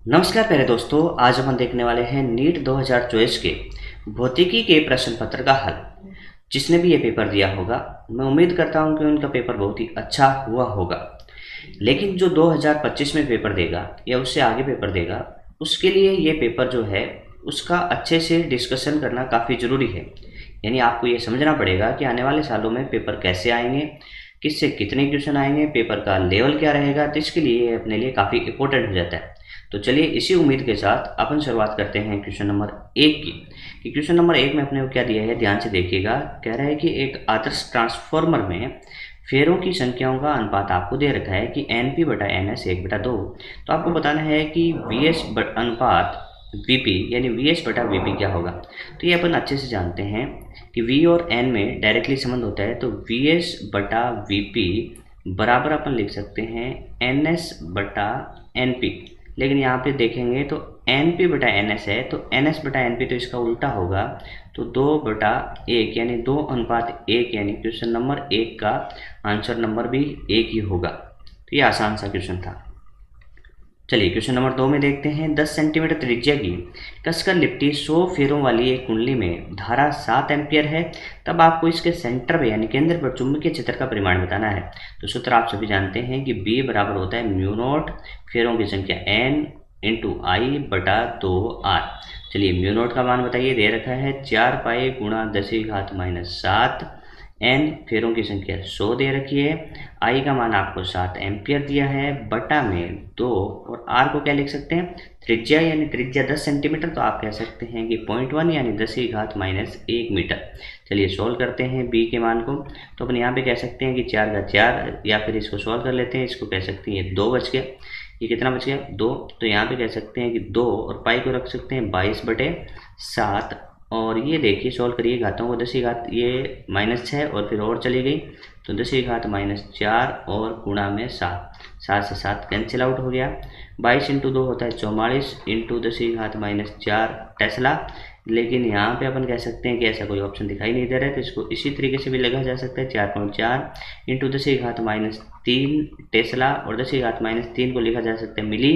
नमस्कार प्यारे दोस्तों, आज हम देखने वाले हैं नीट 2024 के भौतिकी के प्रश्न पत्र का हल। जिसने भी ये पेपर दिया होगा, मैं उम्मीद करता हूँ कि उनका पेपर बहुत ही अच्छा हुआ होगा। लेकिन जो 2025 में पेपर देगा या उससे आगे पेपर देगा, उसके लिए ये पेपर जो है उसका अच्छे से डिस्कशन करना काफ़ी ज़रूरी है। यानी आपको ये समझना पड़ेगा कि आने वाले सालों में पेपर कैसे आएंगे, किससे कितने क्वेश्चन आएंगे, पेपर का लेवल क्या रहेगा। तो इसके लिए ये अपने लिए काफ़ी इंपॉर्टेंट हो जाता है। तो चलिए इसी उम्मीद के साथ अपन शुरुआत करते हैं क्वेश्चन नंबर 1 की। कि क्वेश्चन नंबर 1 में अपने को क्या दिया है, ध्यान से देखिएगा। कह रहा है कि एक आदर्श ट्रांसफॉर्मर में फेरों की संख्याओं का अनुपात आपको दे रखा है कि NP बटा NS 1/2। तो आपको बताना है कि VS अनुपात VP यानी VS बटा VP क्या होगा। तो ये अपन अच्छे से जानते हैं कि V और N में डायरेक्टली संबंध होता है। तो VS बटा VP बराबर अपन लिख सकते हैं NS बटा NP। लेकिन यहाँ पे देखेंगे तो NP बटा NS है, तो NS बटा NP तो इसका उल्टा होगा। तो 2/1 यानी 2:1 यानी क्वेश्चन नंबर 1 का आंसर नंबर भी 1 ही होगा। तो ये आसान सा क्वेश्चन था। चलिए क्वेश्चन नंबर 2 में देखते हैं। 10 सेंटीमीटर त्रिज्या की कसकर लिपटी 100 फेरों वाली एक कुंडली में धारा 7 एम्पियर है। तब आपको इसके सेंटर पे यानी केंद्र पर चुंबकीय क्षेत्र का परिमाण बताना है। तो सूत्र आप सभी जानते हैं कि B बराबर होता है म्यू नॉट फेरों की संख्या N इंटू आई बटा 2R। चलिए म्यू नॉट का मान बताइए, दे रखा है 4 पाई गुणा 10⁻⁷ N फेरों की संख्या 100 दे रखी है। I का मान आपको 7 एम्पियर दिया है, बटा में 2। और R को क्या लिख सकते हैं, त्रिज्या यानी त्रिज्या 10 सेंटीमीटर, तो आप कह सकते हैं कि 0.1 यानी 10⁻⁻1 मीटर। चलिए सोल्व करते हैं B के मान को। तो अपन यहाँ पे कह सकते हैं कि 4 का 4, या फिर इसको सोल्व कर लेते हैं। इसको कह सकते हैं 2 बच गया। ये कितना बच गया 2। तो यहाँ पे कह सकते हैं कि 2 और पाई को रख सकते हैं 22/7। और ये देखिए सोल्व करिए, घातों को 10 ये -6 और फिर और चली गई तो 10⁻⁴ और गुणा में 7। 7 से 7 कैंसिल आउट हो गया। 22 इंटू 2 होता है 44 इंटू 10⁻⁴ टेस्ला। लेकिन यहाँ पे अपन कह सकते हैं कि ऐसा कोई ऑप्शन दिखाई नहीं दे रहा है, तो इसको इसी तरीके से भी लगा जा सकता है। 4.4 इंटू 10⁻³ टेस्ला, और 10⁻³ को लिखा जा सकता है मिली।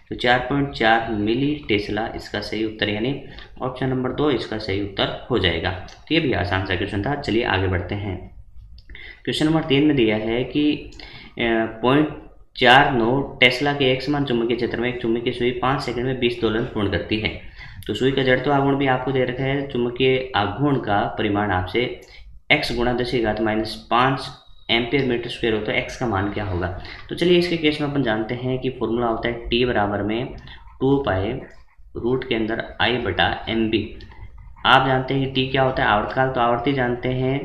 तो 4.4 मिली टेस्ला इसका सही उत्तर, यानी ऑप्शन नंबर 2 इसका सही उत्तर हो जाएगा। तो ये भी आसान सा क्वेश्चन था। चलिए आगे बढ़ते हैं। क्वेश्चन नंबर 3 में दिया है कि 0.49 टेस्ला के एक समान चुंबकीय क्षेत्र में एक चुंबकीय सुई 5 सेकंड में 20 दोलन पूर्ण करती है। तो सुई का जड़त्व आघूर्ण भी आपको दे रखा है। चुंबकीय आघूर्ण का परिमाण आपसे x गुणा 10⁻⁵ एम्पियर मीटर स्क्वायर हो, तो x का मान क्या होगा। तो चलिए इसके केस में अपन जानते हैं कि फॉर्मूला होता है T बराबर में 2 पाई रूट के अंदर I बटा MB। आप जानते हैं कि T क्या होता है, आवर्तकाल। तो आवर्ती जानते हैं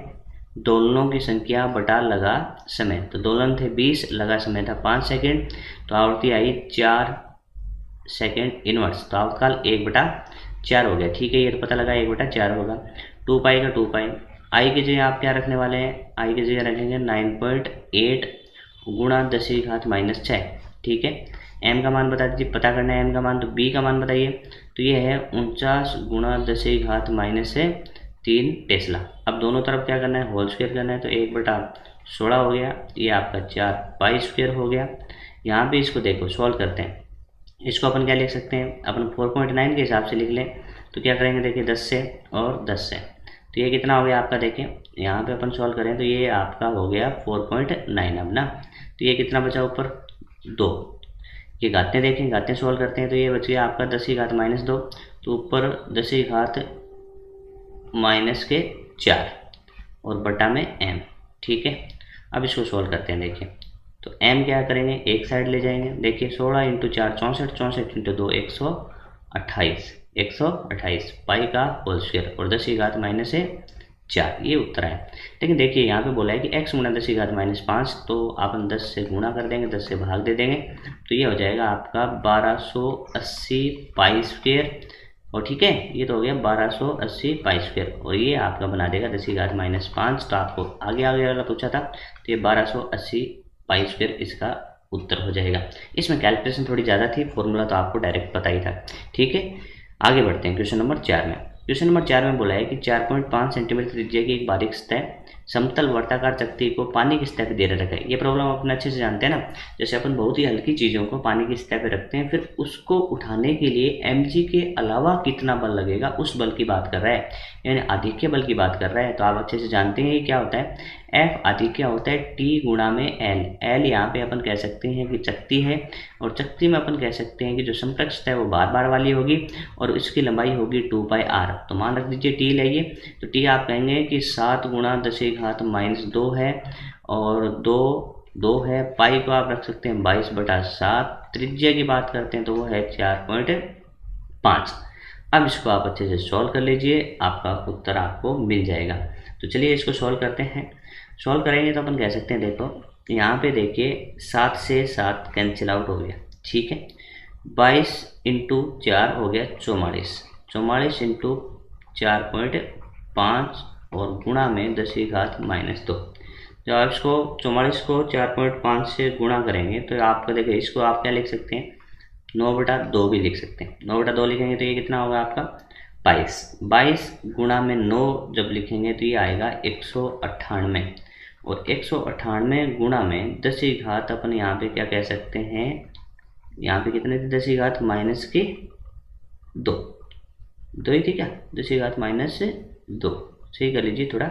दोलनों की संख्या बटा लगा समय। तो दोलन थे 20, लगा समय था 5 सेकेंड, तो आवर्ती आई 4 सेकेंड इनवर्स। तो आवर्तकाल 1/4 हो गया। ठीक है, ये तो पता लगा 1/4 होगा। 2 पाई का 2 पाई। आई की जगह आप क्या रखने वाले हैं, आई की जगह रखेंगे 9.8 गुणा 10⁻⁻6। ठीक है, एम का मान बता दीजिए, पता करना है एम का मान। तो बी का मान बताइए। तो ये है 49 गुणा 10⁻³ टेस्ला। अब दोनों तरफ क्या करना है, होल स्क्वायर करना है। तो 1/16 हो गया। ये आपका 4 पाई स्क्वायर हो गया। यहाँ पे इसको देखो सॉल्व करते हैं। इसको अपन क्या लिख सकते हैं, अपन 4.9 के हिसाब से लिख लें। तो क्या करेंगे, देखिए 10 से और 10 से, तो ये कितना हो गया आपका, देखिए यहाँ पे अपन सॉल्व करें तो ये आपका हो गया 4.9 अब ना। तो ये कितना बचा ऊपर 2। ये घातें देखें, घातें सॉल्व करते हैं तो ये बच गया आपका 10⁻⁻2। तो ऊपर 10⁻⁻4 और बटा में m। ठीक है, अब इसको सॉल्व करते हैं। देखिए तो m क्या करेंगे, एक साइड ले जाएंगे। देखिए 16 इंटू 4 64, 64 इंटू 2 128, 128 पाई का होल स्क्वायर और 10⁻⁴ ये उत्तर है। लेकिन देखिए यहाँ पे बोला है कि x गुणा 10⁻⁵, तो अपन 10 से गुणा कर देंगे, 10 से भाग दे देंगे, तो ये हो जाएगा आपका 1280 पाई स्क्वायर। और ठीक है, ये तो हो गया 1280 पाई स्क्वायर, और ये आपका बना देगा 10⁻⁵। तो आपको आगे आगे वाला पूछा था, तो ये 1280 पाई स्क्वायर इसका उत्तर हो जाएगा। इसमें कैलकुलेशन थोड़ी ज़्यादा थी, फॉर्मूला तो आपको डायरेक्ट पता ही था। ठीक है, आगे बढ़ते हैं क्वेश्चन नंबर 4 में। क्वेश्चन नंबर 4 में बोला है कि 4.5 सेंटीमीटर त्रिज्या की एक बारीक सतह समतल वर्ताकार चकती को पानी की सतह पर दे रखा है। ये प्रॉब्लम अपन अच्छे से जानते हैं ना। जैसे अपन बहुत ही हल्की चीज़ों को पानी की सतह पर रखते हैं, फिर उसको उठाने के लिए mg के अलावा कितना बल लगेगा उस बल की बात कर रहा है, यानी आधिक्य बल की बात कर रहा है। तो आप अच्छे से जानते हैं ये क्या होता है, F आधिक्य होता है T गुणा में L। यहाँ पे अपन कह सकते हैं कि चकती है, और चकती में अपन कह सकते हैं कि जो समकक्ष है वो बार बार वाली होगी और इसकी लंबाई होगी 2πr। तो मान रख दीजिए T लेंगे तो T आप कहेंगे कि 7 गुणा 10⁻2 है, और 2 है। पाई को आप रख सकते हैं 22/7। त्रिज्या की बात करते हैं तो वो है 4.5। अब इसको आप अच्छे से सॉल्व कर लीजिए, आपका उत्तर आपको मिल जाएगा। तो चलिए इसको सॉल्व करते हैं। सॉल्व करेंगे तो अपन कह सकते हैं, देखो यहाँ पे देखिए 7 से 7 कैंसिल आउट हो गया, ठीक है। 22 × 4 हो गया 44, 44 × 4.5 और गुणा में 10⁻²। जब आप इसको 44 को 4.5 से गुणा करेंगे तो आपका देखिए, इसको आप क्या लिख सकते हैं, 9/2 भी लिख सकते हैं। 9/2 लिखेंगे तो ये कितना होगा आपका 22। 22 गुणा में 9 जब लिखेंगे तो ये आएगा 198, और 198 गुणा में 10⁻, अपन यहाँ पे क्या कह सकते हैं, यहाँ पे कितने थे, 10⁻²। 2 ही थी क्या, 10⁻²। सही कर लीजिए थोड़ा,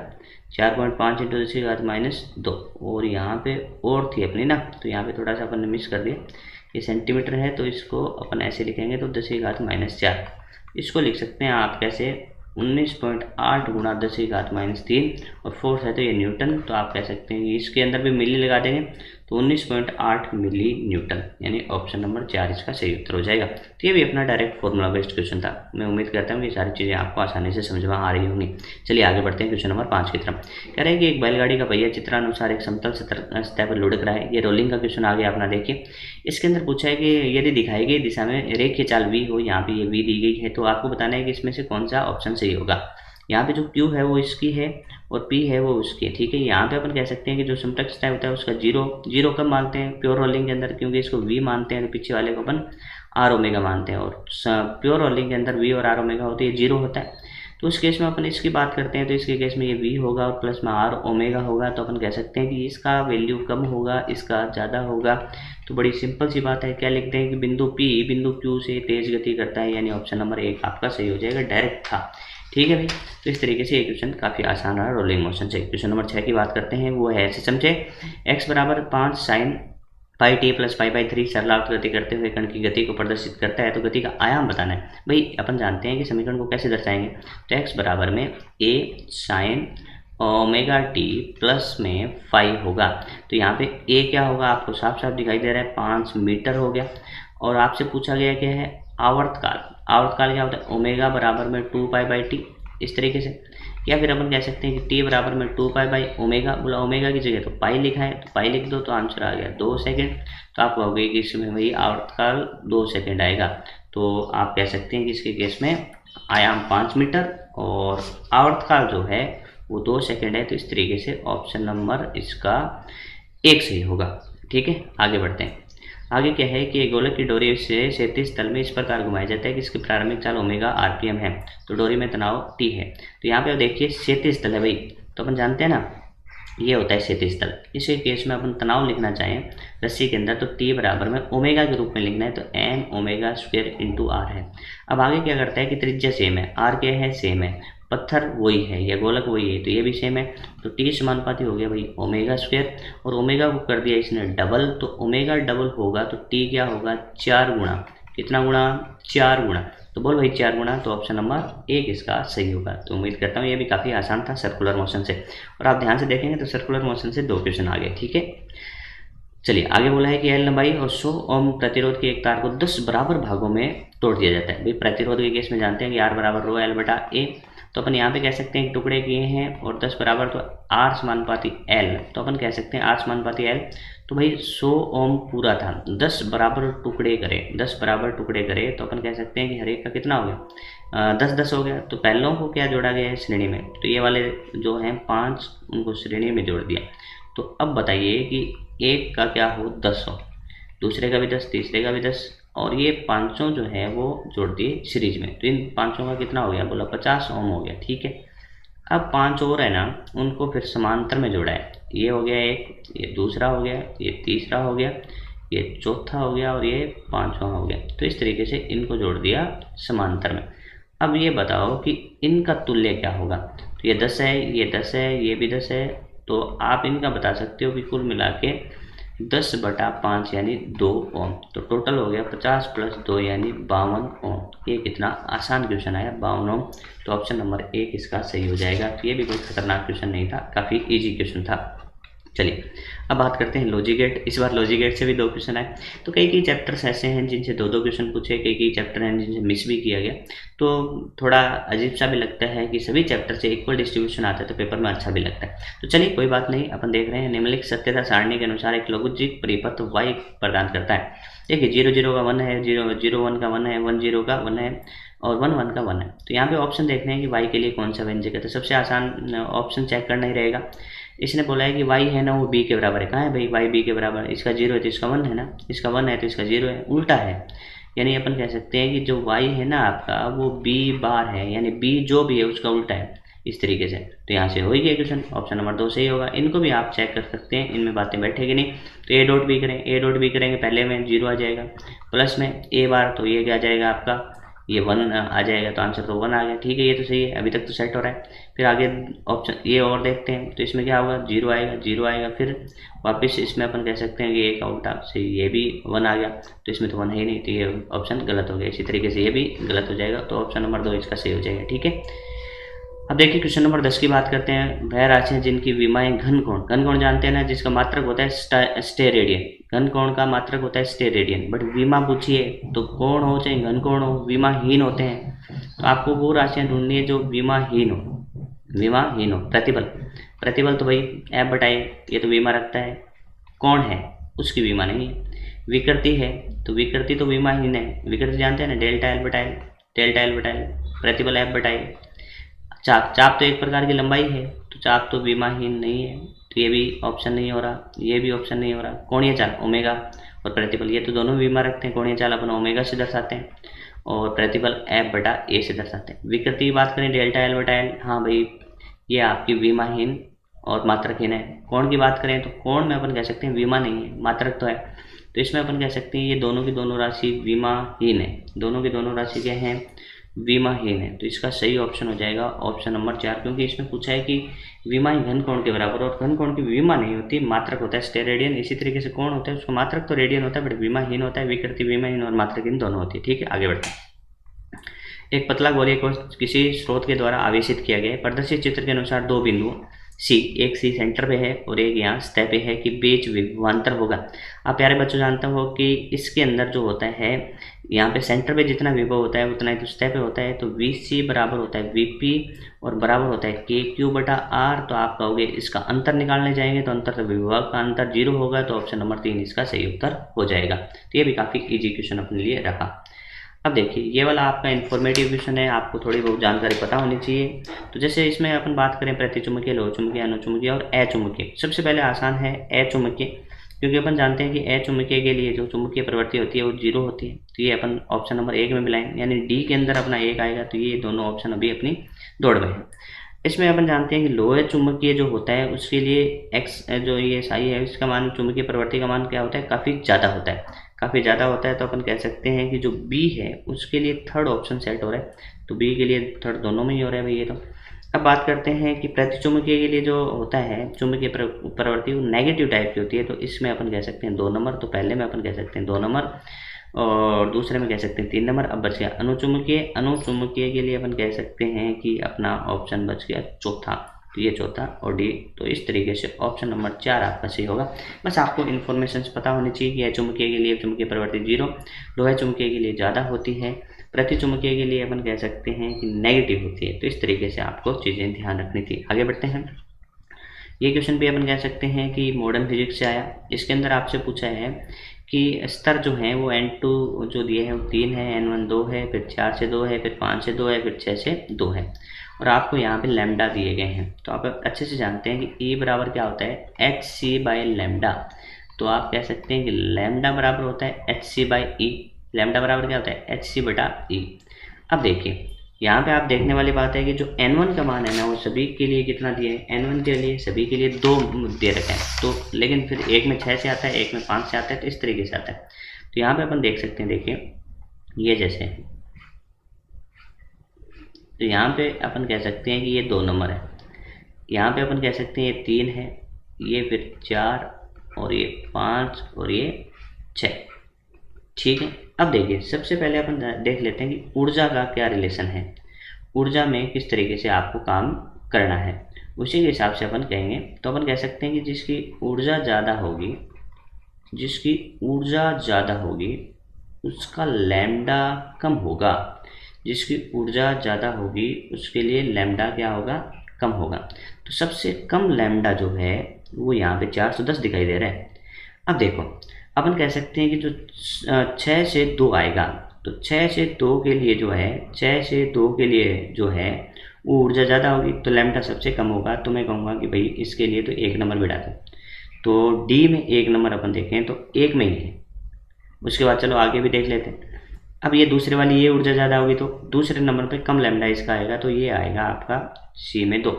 4.5 × 10⁻²। और यहाँ पे और थी अपनी ना, तो यहाँ पे थोड़ा सा अपन ने मिस कर दिया। ये सेंटीमीटर है तो इसको अपन ऐसे लिखेंगे तो 10⁻4। इसको लिख सकते हैं आप कैसे, 19.8 गुणा 10⁻3, और फोर्स है तो ये न्यूटन। तो आप कह सकते हैं कि इसके अंदर भी मिली लगा देंगे तो 19.8 मिली न्यूटन, यानी ऑप्शन नंबर 4 इसका सही उत्तर हो जाएगा। तो ये भी अपना डायरेक्ट फॉर्मूला बेस्ड क्वेश्चन था। मैं उम्मीद करता हूँ कि सारी चीज़ें आपको आसानी से समझ में आ रही होंगी। चलिए आगे बढ़ते हैं क्वेश्चन नंबर 5 की तरफ। कह रहे हैं कि एक बैलगाड़ी का पहिया चित्रानुसार एक समतल सतह पर लुढ़क रहा है। ये रोलिंग का क्वेश्चन आ गया अपना। देखिए इसके अंदर पूछा है कि यदि दिखाई गई दिशा में रेखीय चाल v हो, यहाँ पे ये v दी गई है, तो आपको बताना है कि इसमें से कौन सा ऑप्शन सही होगा। यहाँ पे जो Q है वो इसकी है और P है वो उसकी है, ठीक है। यहाँ पे अपन कह सकते हैं कि जो समकक्ष सतह होता है उसका जीरो कब मानते हैं प्योर रोलिंग के अंदर, क्योंकि इसको v मानते हैं तो पीछे वाले को अपन r ω मानते हैं, और प्योर रोलिंग के अंदर v और r ω होती है, 0 होता है। तो उस केस में अपन इसकी बात करते हैं तो इसके केस में ये v होगा और प्लस में r ω होगा। तो अपन कह सकते हैं कि इसका वैल्यू कम होगा, इसका ज़्यादा होगा। तो बड़ी सिंपल सी बात है, क्या लिखते हैं कि बिंदु Q से तेज गति करता है, यानी ऑप्शन नंबर 1 आपका सही हो जाएगा, डायरेक्ट था, ठीक है भाई। तो इस तरीके से ये क्वेश्चन काफ़ी आसान रहा रोलिंग मोशन से। क्वेश्चन नंबर 6 की बात करते हैं, वो है ऐसे समझे, x बराबर 5 sin πt + π/3 सरलार्थ गति करते हुए कण की गति को प्रदर्शित करता है, तो गति का आयाम बताना है। भाई अपन जानते हैं कि समीकरण को कैसे दर्शाएंगे, तो x बराबर में a sin ωt प्लस में फाई होगा। तो यहाँ पे a क्या होगा आपको साफ साफ दिखाई दे रहा है, 5 मीटर हो गया। और आपसे पूछा गया क्या है, आवर्तकाल। आवर्तकाल क्या होता है, ओमेगा बराबर में 2π/t, इस तरीके से। या फिर अपन कह सकते हैं कि t बराबर में 2π/ω, बोला ओमेगा की जगह तो पाई लिखा है तो पाई लिख दो, तो आंसर आ गया 2 सेकेंड। तो आप कहोगे कि इसमें भाई आवर्तकाल 2 सेकेंड आएगा, तो आप कह सकते हैं कि इसके केस में आयाम 5 मीटर और आवर्तकाल जो है वो 2 सेकेंड है। तो इस तरीके से ऑप्शन नंबर इसका 1 सही होगा, ठीक है। आगे बढ़ते हैं। आगे क्या है कि गोलक की डोरी से क्षैतिज तल में इस प्रकार घुमाया जाता है कि इसकी प्रारंभिक चाल ओमेगा आरपीएम है, तो डोरी में तनाव टी है। तो यहाँ पे आप देखिए क्षैतिज तल है भाई, तो अपन जानते हैं ना ये होता है क्षैतिज तल। इसी केस में अपन तनाव लिखना चाहें रस्सी के अंदर तो टी बराबर में ओमेगा के रूप में लिखना है, तो N omega square into R है। अब आगे क्या करता है कि त्रिज्या सेम है, आर क्या है सेम है, पत्थर वही है, यह गोलक वही है, तो ये भी सेम है। तो टी समानुपाती हो गया भाई ओमेगा स्क्वायर, और ओमेगा को कर दिया इसने डबल, तो ओमेगा डबल होगा तो टी क्या होगा 4 गुणा, कितना गुणा 4 गुणा। तो बोल भाई 4 गुणा, तो ऑप्शन नंबर 1 इसका सही होगा। तो उम्मीद करता हूँ ये भी काफ़ी आसान था सर्कुलर मोशन से, और आप ध्यान से देखेंगे तो सर्कुलर मोशन से 2 क्वेश्चन आ गए, ठीक है। चलिए आगे बोला है कि एल लंबाई और 100 ओम प्रतिरोध के एक तार को 10 बराबर भागों में तोड़ दिया जाता है। भाई प्रतिरोध के केस में जानते हैं कि R बराबर रो एल बटा ए, तो अपन यहाँ पे कह सकते हैं कि टुकड़े किए हैं और 10 बराबर, तो R समानुपाती L, तो अपन कह सकते हैं R समानुपाती L। तो भाई 100 ओम पूरा था, 10 बराबर टुकड़े करें, 10 बराबर टुकड़े करें, तो अपन कह सकते हैं कि हर एक का कितना हो गया 10-10 हो गया। तो पहलों को क्या जोड़ा गया है श्रेणी में, तो ये वाले जो हैं 5 उनको श्रेणी में जोड़ दिया। तो अब बताइए कि एक का क्या हो 10 हो, दूसरे का भी 10, तीसरे का भी 10, और ये 5 जो है वो जोड़ दिए सीरीज में, तो इन 5 का कितना हो गया, बोला 50 ओम हो गया, ठीक है। अब 5 और है ना, उनको फिर समांतर में जोड़ा है। ये हो गया एक, ये दूसरा हो गया, ये तीसरा हो गया, ये चौथा हो गया और ये 5वां हो गया। तो इस तरीके से इनको जोड़ दिया समांतर में। अब ये बताओ कि इनका तुल्य क्या होगा। तो ये 10 है, ये 10 है, ये भी 10 है। तो आप इनका बता सकते हो कि कुल मिला के 10/5 यानी 2 ओम। तो टोटल हो गया 50 + 2 यानी 52 ओम। ये कितना आसान क्वेश्चन आया, 52 ओम। तो ऑप्शन नंबर 1 इसका सही हो जाएगा। तो ये भी कोई खतरनाक क्वेश्चन नहीं था, काफ़ी इजी क्वेश्चन था। चलिए अब बात करते हैं लॉजिक गेट। इस बार लॉजिक गेट से भी 2 क्वेश्चन आए। तो कई चैप्टर्स ऐसे हैं जिनसे 2-2 क्वेश्चन पूछे, कई चैप्टर हैं जिनसे मिस भी किया गया। तो थोड़ा अजीब सा भी लगता है कि सभी चैप्टर से इक्वल डिस्ट्रीब्यूशन आता है, तो पेपर में अच्छा भी लगता है। तो चलिए कोई बात नहीं, अपन देख रहे हैं। निम्नलिखित सत्यता सारणी के अनुसार एक लघुजिक परिपथ y प्रदान करता है। देखिए 0 का 1 है, 0 1 का 1 है, 1 0 का 1 है और 1 1 का 1 है। तो यहाँ पे ऑप्शन देख रहे हैं कि y के लिए कौन सा व्यंजक है। तो सबसे आसान ऑप्शन चेक करना ही रहेगा। इसने बोला है कि y है ना वो b के बराबर है। कहाँ है भाई y b के बराबर है, इसका 0 है तो इसका 1 है ना, इसका 1 है तो इसका 0 है, उल्टा है। यानी अपन कह सकते हैं कि जो y है ना आपका वो b बार है, यानी b जो भी है उसका उल्टा है, इस तरीके से। तो यहाँ से हो ही गया क्वेश्चन, ऑप्शन नंबर 2 सही होगा। इनको भी आप चेक कर सकते हैं, इनमें बातें बैठेगी नहीं। तो a डॉट b करें, a डॉट b करेंगे पहले में 0 आ जाएगा, प्लस में a बार तो ये क्या आ जाएगा आपका, ये 1 आ जाएगा। तो आंसर तो 1 आ गया। ठीक है, ये तो सही है, अभी तक तो सेट हो रहा है। फिर आगे ऑप्शन ये और देखते हैं। तो इसमें क्या होगा, 0 आएगा, 0 आएगा। फिर वापस इसमें अपन कह सकते हैं कि ये का उल्टा से ये भी 1 आ गया। तो इसमें तो 1 है ही नहीं, तो ये ऑप्शन गलत हो गया। इसी तरीके से ये भी गलत हो जाएगा। तो ऑप्शन नंबर 2 इसका सही हो जाएगा। ठीक है, अब देखिए क्वेश्चन नंबर 10 की बात करते हैं। वह राशियाँ जिनकी विमाएं घन कोण जानते हैं ना, जिसका मात्रक होता है स्टेरेडियन। घन कोण का मात्रक होता है स्टेरेडियन। बट विमा पूछिए तो कोण हो चाहे घन कोण हो, विमाहीन होते हैं। तो आपको वो राशियाँ ढूंढनी है जो विमाहीन हो, विमाहीन हो। प्रतिबल तो भाई F/A, ये तो विमा रखता है। कौन है उसकी विमा नहीं है। विकृति है तो विकृति तो विमाहीन है। विकृति जानते हैं ना, डेल्टा L/L। प्रतिबल F/A। चाप तो एक प्रकार की लंबाई है, तो चाप तो विमाहीन नहीं है। तो ये भी ऑप्शन नहीं हो रहा, ये भी ऑप्शन नहीं हो रहा। कोणीय चाल ओमेगा और प्रतिबल ये तो दोनों विमा रखते हैं। कोणीय चाल अपन ओमेगा से दर्शाते हैं और प्रतिबल F/A से दर्शाते हैं। विकृति की बात करें डेल्टा L/L, हाँ भाई ये आपकी विमाहीन और मात्रकहीन है। कोण की बात करें तो कोण में अपन कह सकते हैं विमा नहीं है, मात्रक तो है। तो इसमें अपन कह सकते हैं ये दोनों की दोनों राशि विमाहीन है। दोनों की दोनों राशि क्या है, विमाहीन है। तो इसका सही ऑप्शन हो जाएगा ऑप्शन नंबर 4, क्योंकि इसमें पूछा है कि विमा ही घन कोण के बराबर, और घन कोण की विमा नहीं होती, मात्रक होता है स्टेरेडियन। इसी तरीके से कोण होता है उसका मात्रक तो रेडियन होता है, बट विमाहीन होता है। विकृति विमाहीन और मात्रकहीन दोनों होती है। ठीक है, आगे बढ़ते हैं। एक पतला गोले को किसी स्रोत के द्वारा आवेशित किया गया है। प्रदर्शित चित्र के अनुसार 2 बिंदु एक सी सेंटर पे है और एक यहाँ सतह पे है कि बीच विभवांतर होगा। आप प्यारे बच्चों जानते हो कि इसके अंदर जो होता है, यहाँ पे सेंटर पे जितना विभव होता है उतना ही तो सतह पे होता है। तो VC बराबर होता है VP और बराबर होता है KQ/R। तो आप कहोगे इसका अंतर निकालने जाएंगे तो अंतर तो विभव का अंतर 0 होगा। तो ऑप्शन नंबर 3 इसका सही उत्तर हो जाएगा। तो ये भी काफ़ी ईजी क्वेश्चन अपने लिए रखा। अब देखिए ये वाला आपका इन्फॉर्मेटिव क्वेश्चन है, आपको थोड़ी बहुत जानकारी पता होनी चाहिए। तो जैसे इसमें अपन बात करें प्रतिचुंबकीय, लोहचुंबकीय, अनुचुंबकीय और अचुंबकीय। सबसे पहले आसान है अचुंबकीय, क्योंकि अपन जानते हैं कि अचुंबकीय के लिए जो चुंबकीय प्रवृत्ति होती है वो 0 होती है। तो ये अपन ऑप्शन नंबर 1 में मिलाएंगे, यानी डी के अंदर अपना 1 आएगा। तो ये दोनों ऑप्शन अभी अपनी दौड़ में है। इसमें अपन जानते हैं कि लोहे चुंबकीय जो होता है उसके लिए एक्स जो ये साई है इसका मान, चुंबकीय प्रवृत्ति का मान क्या होता है, काफ़ी ज़्यादा होता है। काफ़ी ज़्यादा होता है तो अपन कह सकते हैं कि जो बी है उसके लिए थर्ड ऑप्शन सेट हो रहा है। तो बी के लिए थर्ड दोनों में ही हो रहा है भाई ये तो। अब बात करते हैं कि प्रतिचुंबकीय के लिए जो होता है चुंबकीय प्रवृत्ति वो नेगेटिव टाइप की होती है। तो इसमें अपन कह सकते हैं 2 नंबर। तो पहले में अपन कह सकते हैं 2 नंबर और दूसरे में कह सकते हैं 3 नंबर। अब बच गया अनुचुंबकीय। अनुचुंबकीय के लिए अपन कह सकते हैं कि अपना ऑप्शन बच गया चौथा। तो ये चौथा और डी। तो इस तरीके से ऑप्शन नंबर 4 आपका सही होगा। बस आपको इन्फॉर्मेशन पता होनी चाहिए कि अचुंबकीय के लिए चुंबकीय प्रवृत्ति 0, लोहा चुंबकीय के लिए ज़्यादा होती है, प्रतिचुंबकीय के लिए अपन कह सकते हैं कि नेगेटिव होती है। तो इस तरीके से आपको चीज़ें ध्यान रखनी थी। आगे बढ़ते हैं। ये क्वेश्चन भी अपन कह सकते हैं कि मॉडर्न फिजिक्स से आया। इसके अंदर आपसे पूछा है कि स्तर जो हैं वो N2 जो दिए हैं वो 3 है, N1 2 है, फिर 4 से 2 है, फिर 5 से 2 है, फिर 6 से 2 है और आपको यहाँ पे लैम्डा दिए गए हैं। तो आप अच्छे से जानते हैं कि E बराबर क्या होता है, hc/λ। तो आप कह सकते हैं कि लैम्डा बराबर होता है hc/E। लैम्डा बराबर क्या होता है, hc/E। अब देखिए यहाँ पे आप देखने वाली बात है कि जो n1 का मान है ना वो सभी के लिए कितना दिया है, n1 के लिए सभी के लिए 2 दे रखे हैं। तो लेकिन फिर एक में 6 से आता है, एक में 5 से आता है, तो इस तरीके से आता है। तो यहाँ पे अपन देख सकते हैं, देखिए ये जैसे, तो यहाँ पे अपन कह सकते हैं कि ये 2 नंबर है, यहाँ पे अपन कह सकते हैं ये 3 है, ये फिर 4 और ये 5 और ये 6। ठीक है, अब देखिए सबसे पहले अपन देख लेते हैं कि ऊर्जा का क्या रिलेशन है, ऊर्जा में किस तरीके से आपको काम करना है, उसी के हिसाब से अपन कहेंगे। तो अपन कह सकते हैं कि जिसकी ऊर्जा ज़्यादा होगी, जिसकी ऊर्जा ज़्यादा होगी उसका लैम्डा कम होगा, जिसकी ऊर्जा ज़्यादा होगी उसके लिए लैम्डा क्या होगा, कम होगा। तो सबसे कम लैम्डा जो है वो यहाँ पे 410 दिखाई दे रहा है। अब देखो अपन कह सकते हैं कि जो 6 से 2 आएगा, तो 6 से 2 के लिए जो है, 6 से 2 के लिए जो है वो ऊर्जा ज़्यादा होगी, तो लैम्डा सबसे कम होगा। तो मैं कहूँगा कि भाई इसके लिए तो 1 नंबर बिठा दो। तो डी में 1 नंबर अपन देखें तो 1 में ही है। उसके बाद चलो आगे भी देख लेते हैं। अब ये दूसरे वाली ये ऊर्जा ज़्यादा होगी, तो दूसरे नंबर पे कम लैम्डा इसका आएगा, तो ये आएगा आपका सी में 2।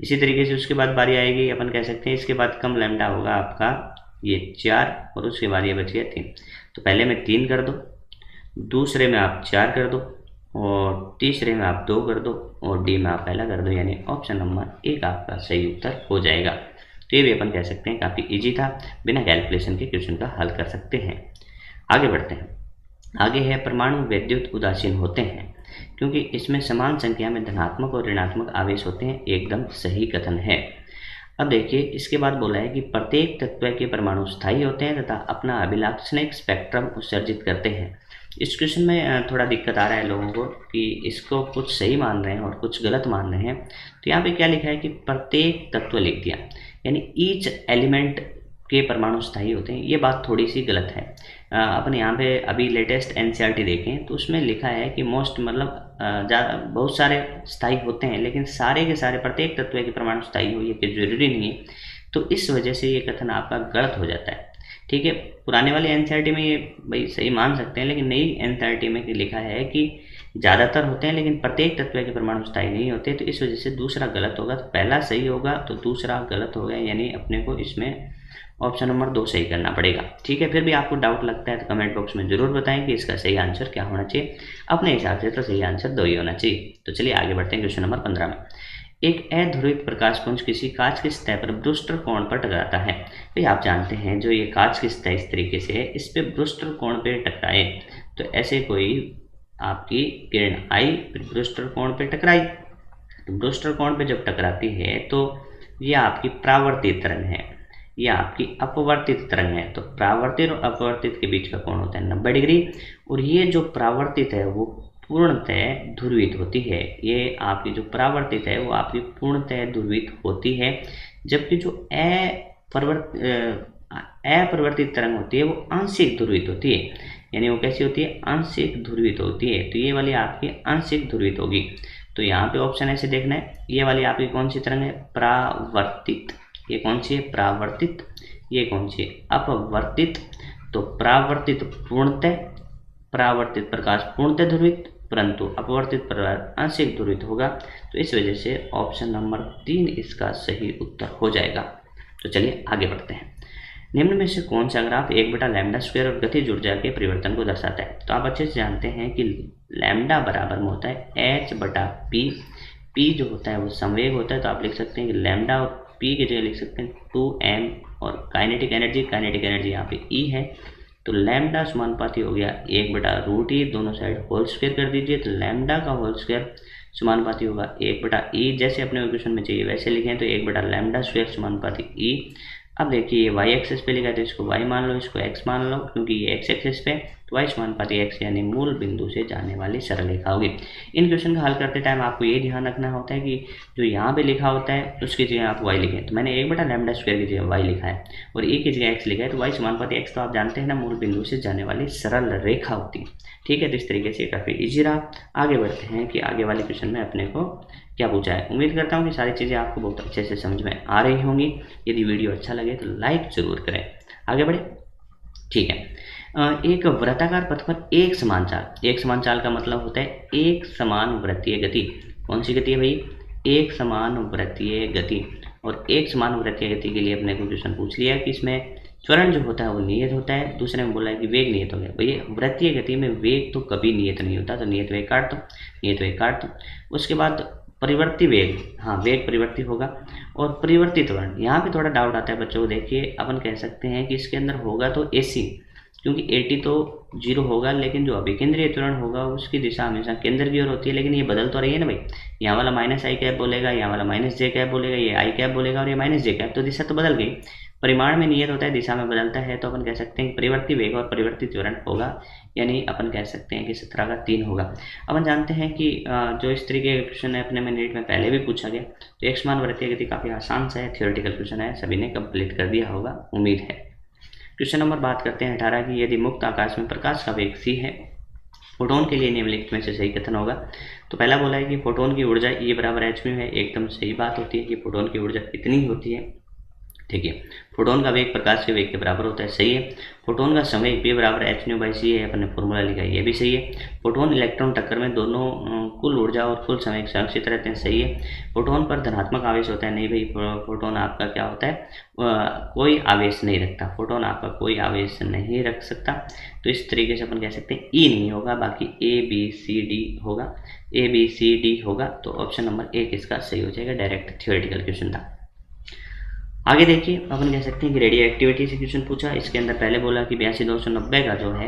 इसी तरीके से उसके बाद बारी आएगी, अपन कह सकते हैं इसके बाद कम लैम्डा होगा आपका ये 4 और उसके बाद ये बच गया 3। तो पहले में 3 कर दो, दूसरे में आप 4 कर दो और तीसरे में आप 2 कर दो और डी में आप पहला कर दो, यानी ऑप्शन नंबर 1 आपका सही उत्तर हो जाएगा। तो ये भी अपन कह सकते हैं काफ़ी ईजी था, बिना कैलकुलेशन के क्वेश्चन का हल कर सकते हैं। आगे बढ़ते हैं। आगे है परमाणु विद्युत उदासीन होते हैं क्योंकि इसमें समान संख्या में धनात्मक और ऋणात्मक आवेश होते हैं, एकदम सही कथन है। अब देखिए इसके बाद बोला है कि प्रत्येक तत्व के परमाणु स्थायी होते हैं तथा अपना अभिलाक्षणिक स्पेक्ट्रम उत्सर्जित करते हैं। इस क्वेश्चन में थोड़ा दिक्कत आ रहा है लोगों को कि इसको कुछ सही मान रहे हैं और कुछ गलत मान रहे हैं। तो यहाँ पे क्या लिखा है कि प्रत्येक तत्व लिख दिया, यानी ईच एलिमेंट के परमाणु स्थायी होते हैं, ये बात थोड़ी सी गलत है। अपन यहाँ पे अभी लेटेस्ट एनसीईआरटी देखें तो उसमें लिखा है कि मोस्ट मतलब बहुत सारे स्थायी होते हैं, लेकिन सारे के सारे प्रत्येक तत्व के परमाणु स्थायी हो ये कि जरूरी नहीं है। तो इस वजह से ये कथन आपका गलत हो जाता है। ठीक है, पुराने वाले एनसीईआरटी में ये भाई सही मान सकते हैं, लेकिन नई एनसीईआरटी में लिखा है कि ज़्यादातर होते हैं लेकिन प्रत्येक तत्व के परमाणु स्थायी नहीं होते, तो इस वजह से दूसरा गलत होगा। तो पहला सही होगा तो दूसरा गलत होगा, यानी अपने को इसमें ऑप्शन नंबर 2 सही करना पड़ेगा। ठीक है, फिर भी आपको डाउट लगता है तो कमेंट बॉक्स में जरूर बताएं कि इसका सही आंसर क्या होना चाहिए। अपने हिसाब से तो सही आंसर 2 ही होना चाहिए। तो चलिए आगे बढ़ते हैं क्वेश्चन नंबर 15 में। एक अध्रुवित प्रकाशपुंज किसी कांच की सतह पर ब्रूस्टर कोण पर टकराता है। भाई आप जानते हैं जो ये कांच की सतह इस तरीके से है, इस पे ब्रूस्टर कोण पे टकराए तो ऐसे कोई आपकी किरण आई फिर ब्रूस्टर कोण पे टकराई, तो ब्रूस्टर कोण पे जब टकराती है तो ये आपकी परावर्तित तरंग है, ये आपकी अपवर्तित तरंग है। तो परावर्तित और अपवर्तित के बीच का कोण होता है 90 डिग्री, और ये जो परावर्तित है वो पूर्णतः ध्रुवित होती है। ये आपकी जो परावर्तित है वो आपकी पूर्णतः ध्रुवित होती है, जबकि जो अपरिवर्तित तरंग होती है वो आंशिक ध्रुवित होती है। यानी वो कैसी होती है, आंशिक ध्रुवित होती है। तो ये वाली आपकी आंशिक ध्रुवित होगी। तो यहाँ पे ऑप्शन ऐसे देखना है, ये वाली आपकी कौन सी तरंग है, परावर्तित। ये कौन सी है, परावर्तित। ये कौन सी है, अपवर्तित। तो परावर्तित पूर्णतः, परावर्तित प्रकाश पूर्णतः ध्रुवित, परंतु अपवर्तित प्रकाश आंशिक ध्रुवित होगा। तो इस वजह से ऑप्शन नंबर 3 इसका सही उत्तर हो जाएगा। तो चलिए आगे बढ़ते हैं। निम्न में से कौन सा ग्राफ 1/λ² और गतिज ऊर्जा के परिवर्तन को दर्शाता है। तो आप अच्छे से जानते हैं कि लैम्डा बराबर में होता है h/p। p जो होता है वो संवेग होता है, तो आप लिख सकते हैं कि लैम्डा और p की जगह लिख सकते हैं 2m, और काइनेटिक एनर्जी यहाँ पे E है। तो लैम्डा समानुपाती हो गया 1/√E, दोनों साइड होल स्क्वायर कर दीजिए, तो लैम्डा का होल स्क्वायर समानुपाती होगा 1/E। जैसे अपने इक्वेशन में चाहिए वैसे लिखें तो 1/λ² समानुपाती E। अब देखिए ये y एक्सिस पे लिखा है तो इसको y मान लो, इसको x मान लो, क्योंकि ये x एक्सिस पे तो y समानुपाती x यानी मूल बिंदु से जाने वाली सरल रेखा होगी। इन क्वेश्चन का हल करते टाइम आपको ये ध्यान रखना होता है कि जो यहाँ पे लिखा होता है उसकी जगह आप y लिखें। तो मैंने 1/λ² की जगह y लिखा है और e की जगह x लिखा है, तो y समानुपाती x तो आप जानते हैं ना मूल बिंदु से जाने वाली सरल रेखा होती है। ठीक है, तो इस तरीके से काफ़ी ईजी रहा। आगे बढ़ते हैं कि आगे वाले क्वेश्चन में अपने को क्या पूछा है। उम्मीद करता हूँ कि सारी चीज़ें आपको बहुत अच्छे से समझ में आ रही होंगी। यदि वीडियो अच्छा लगे तो लाइक ज़रूर करें। आगे बढ़े। ठीक है, एक वृत्ताकार पथ पर एक समान चाल का मतलब होता है एक समान वृत्तीय गति। कौन सी गति है भाई? एक समान वृत्तीय गति। और एक समान वृत्तीय गति के लिए अपने को क्वेश्चन पूछ लिया कि इसमें त्वरण जो होता है वो नियत होता है, दूसरे में बोला है कि वेग नियत हो गया। भैया वृत्तीय गति में वेग तो कभी नियत नहीं होता, तो नियत वेग काट दो। उसके बाद परिवर्ती वेग, हाँ वेग परिवर्ती होगा। और परिवर्ती त्वरण, यहाँ पे थोड़ा डाउट आता है बच्चों को। देखिए अपन कह सकते हैं कि इसके अंदर होगा तो AC, क्योंकि 80 तो 0 होगा, लेकिन जो अभिकेंद्रीय त्वरण होगा उसकी दिशा हमेशा केंद्र की ओर होती है। लेकिन ये बदल तो रही है ना भाई, यहाँ वाला -i कैप बोलेगा, यहाँ वाला -j कैप बोलेगा, ये i कैप बोलेगा और ये -j कैप, तो दिशा तो बदल गई। परिमाण में नियत होता है, दिशा में बदलता है, तो अपन कह सकते हैं कि परिवर्ती वेग और परिवर्ती त्वरण होगा, यानी अपन कह सकते हैं कि 17 का 3 होगा। अपन जानते हैं कि जो इस तरीके का क्वेश्चन है अपने में नीट में पहले भी पूछा गया, तो एक समान वृत्तीय गति काफ़ी आसान सा है, थियोरेटिकल क्वेश्चन है, सभी ने कंप्लीट कर दिया होगा उम्मीद है। क्वेश्चन नंबर बात करते हैं 18 की। यदि मुक्त आकाश में प्रकाश का वेग c है, फोटोन के लिए निम्नलिखित में से सही कथन होगा। तो पहला बोला है कि फोटोन की ऊर्जा E बराबर h है। एकदम सही बात होती है कि फोटोन की ऊर्जा कितनी होती है, ठीक है। फोटोन का वेग प्रकाश के वेग के बराबर होता है, सही है। फोटोन का समय p बराबर hν/c है, अपने फॉर्मूला लिखा है, ये भी सही है। फोटोन इलेक्ट्रॉन टक्कर में दोनों कुल ऊर्जा और कुल समय संरक्षित रहते हैं, सही है। फोटोन पर धनात्मक आवेश होता है, नहीं भाई, फोटोन आपका क्या होता है, कोई आवेश नहीं रखता, फोटोन आपका कोई आवेश नहीं रख सकता। तो इस तरीके से अपन कह सकते हैं E नहीं होगा, बाकी ABCD होगा, ABCD होगा। तो ऑप्शन नंबर 1 इसका सही हो जाएगा, डायरेक्ट थियोरेटिकल क्वेश्चन था। आगे देखिए, अपन कह सकते हैं कि रेडियो एक्टिविटी से क्वेश्चन पूछा। इसके अंदर पहले बोला कि 82,290 का जो है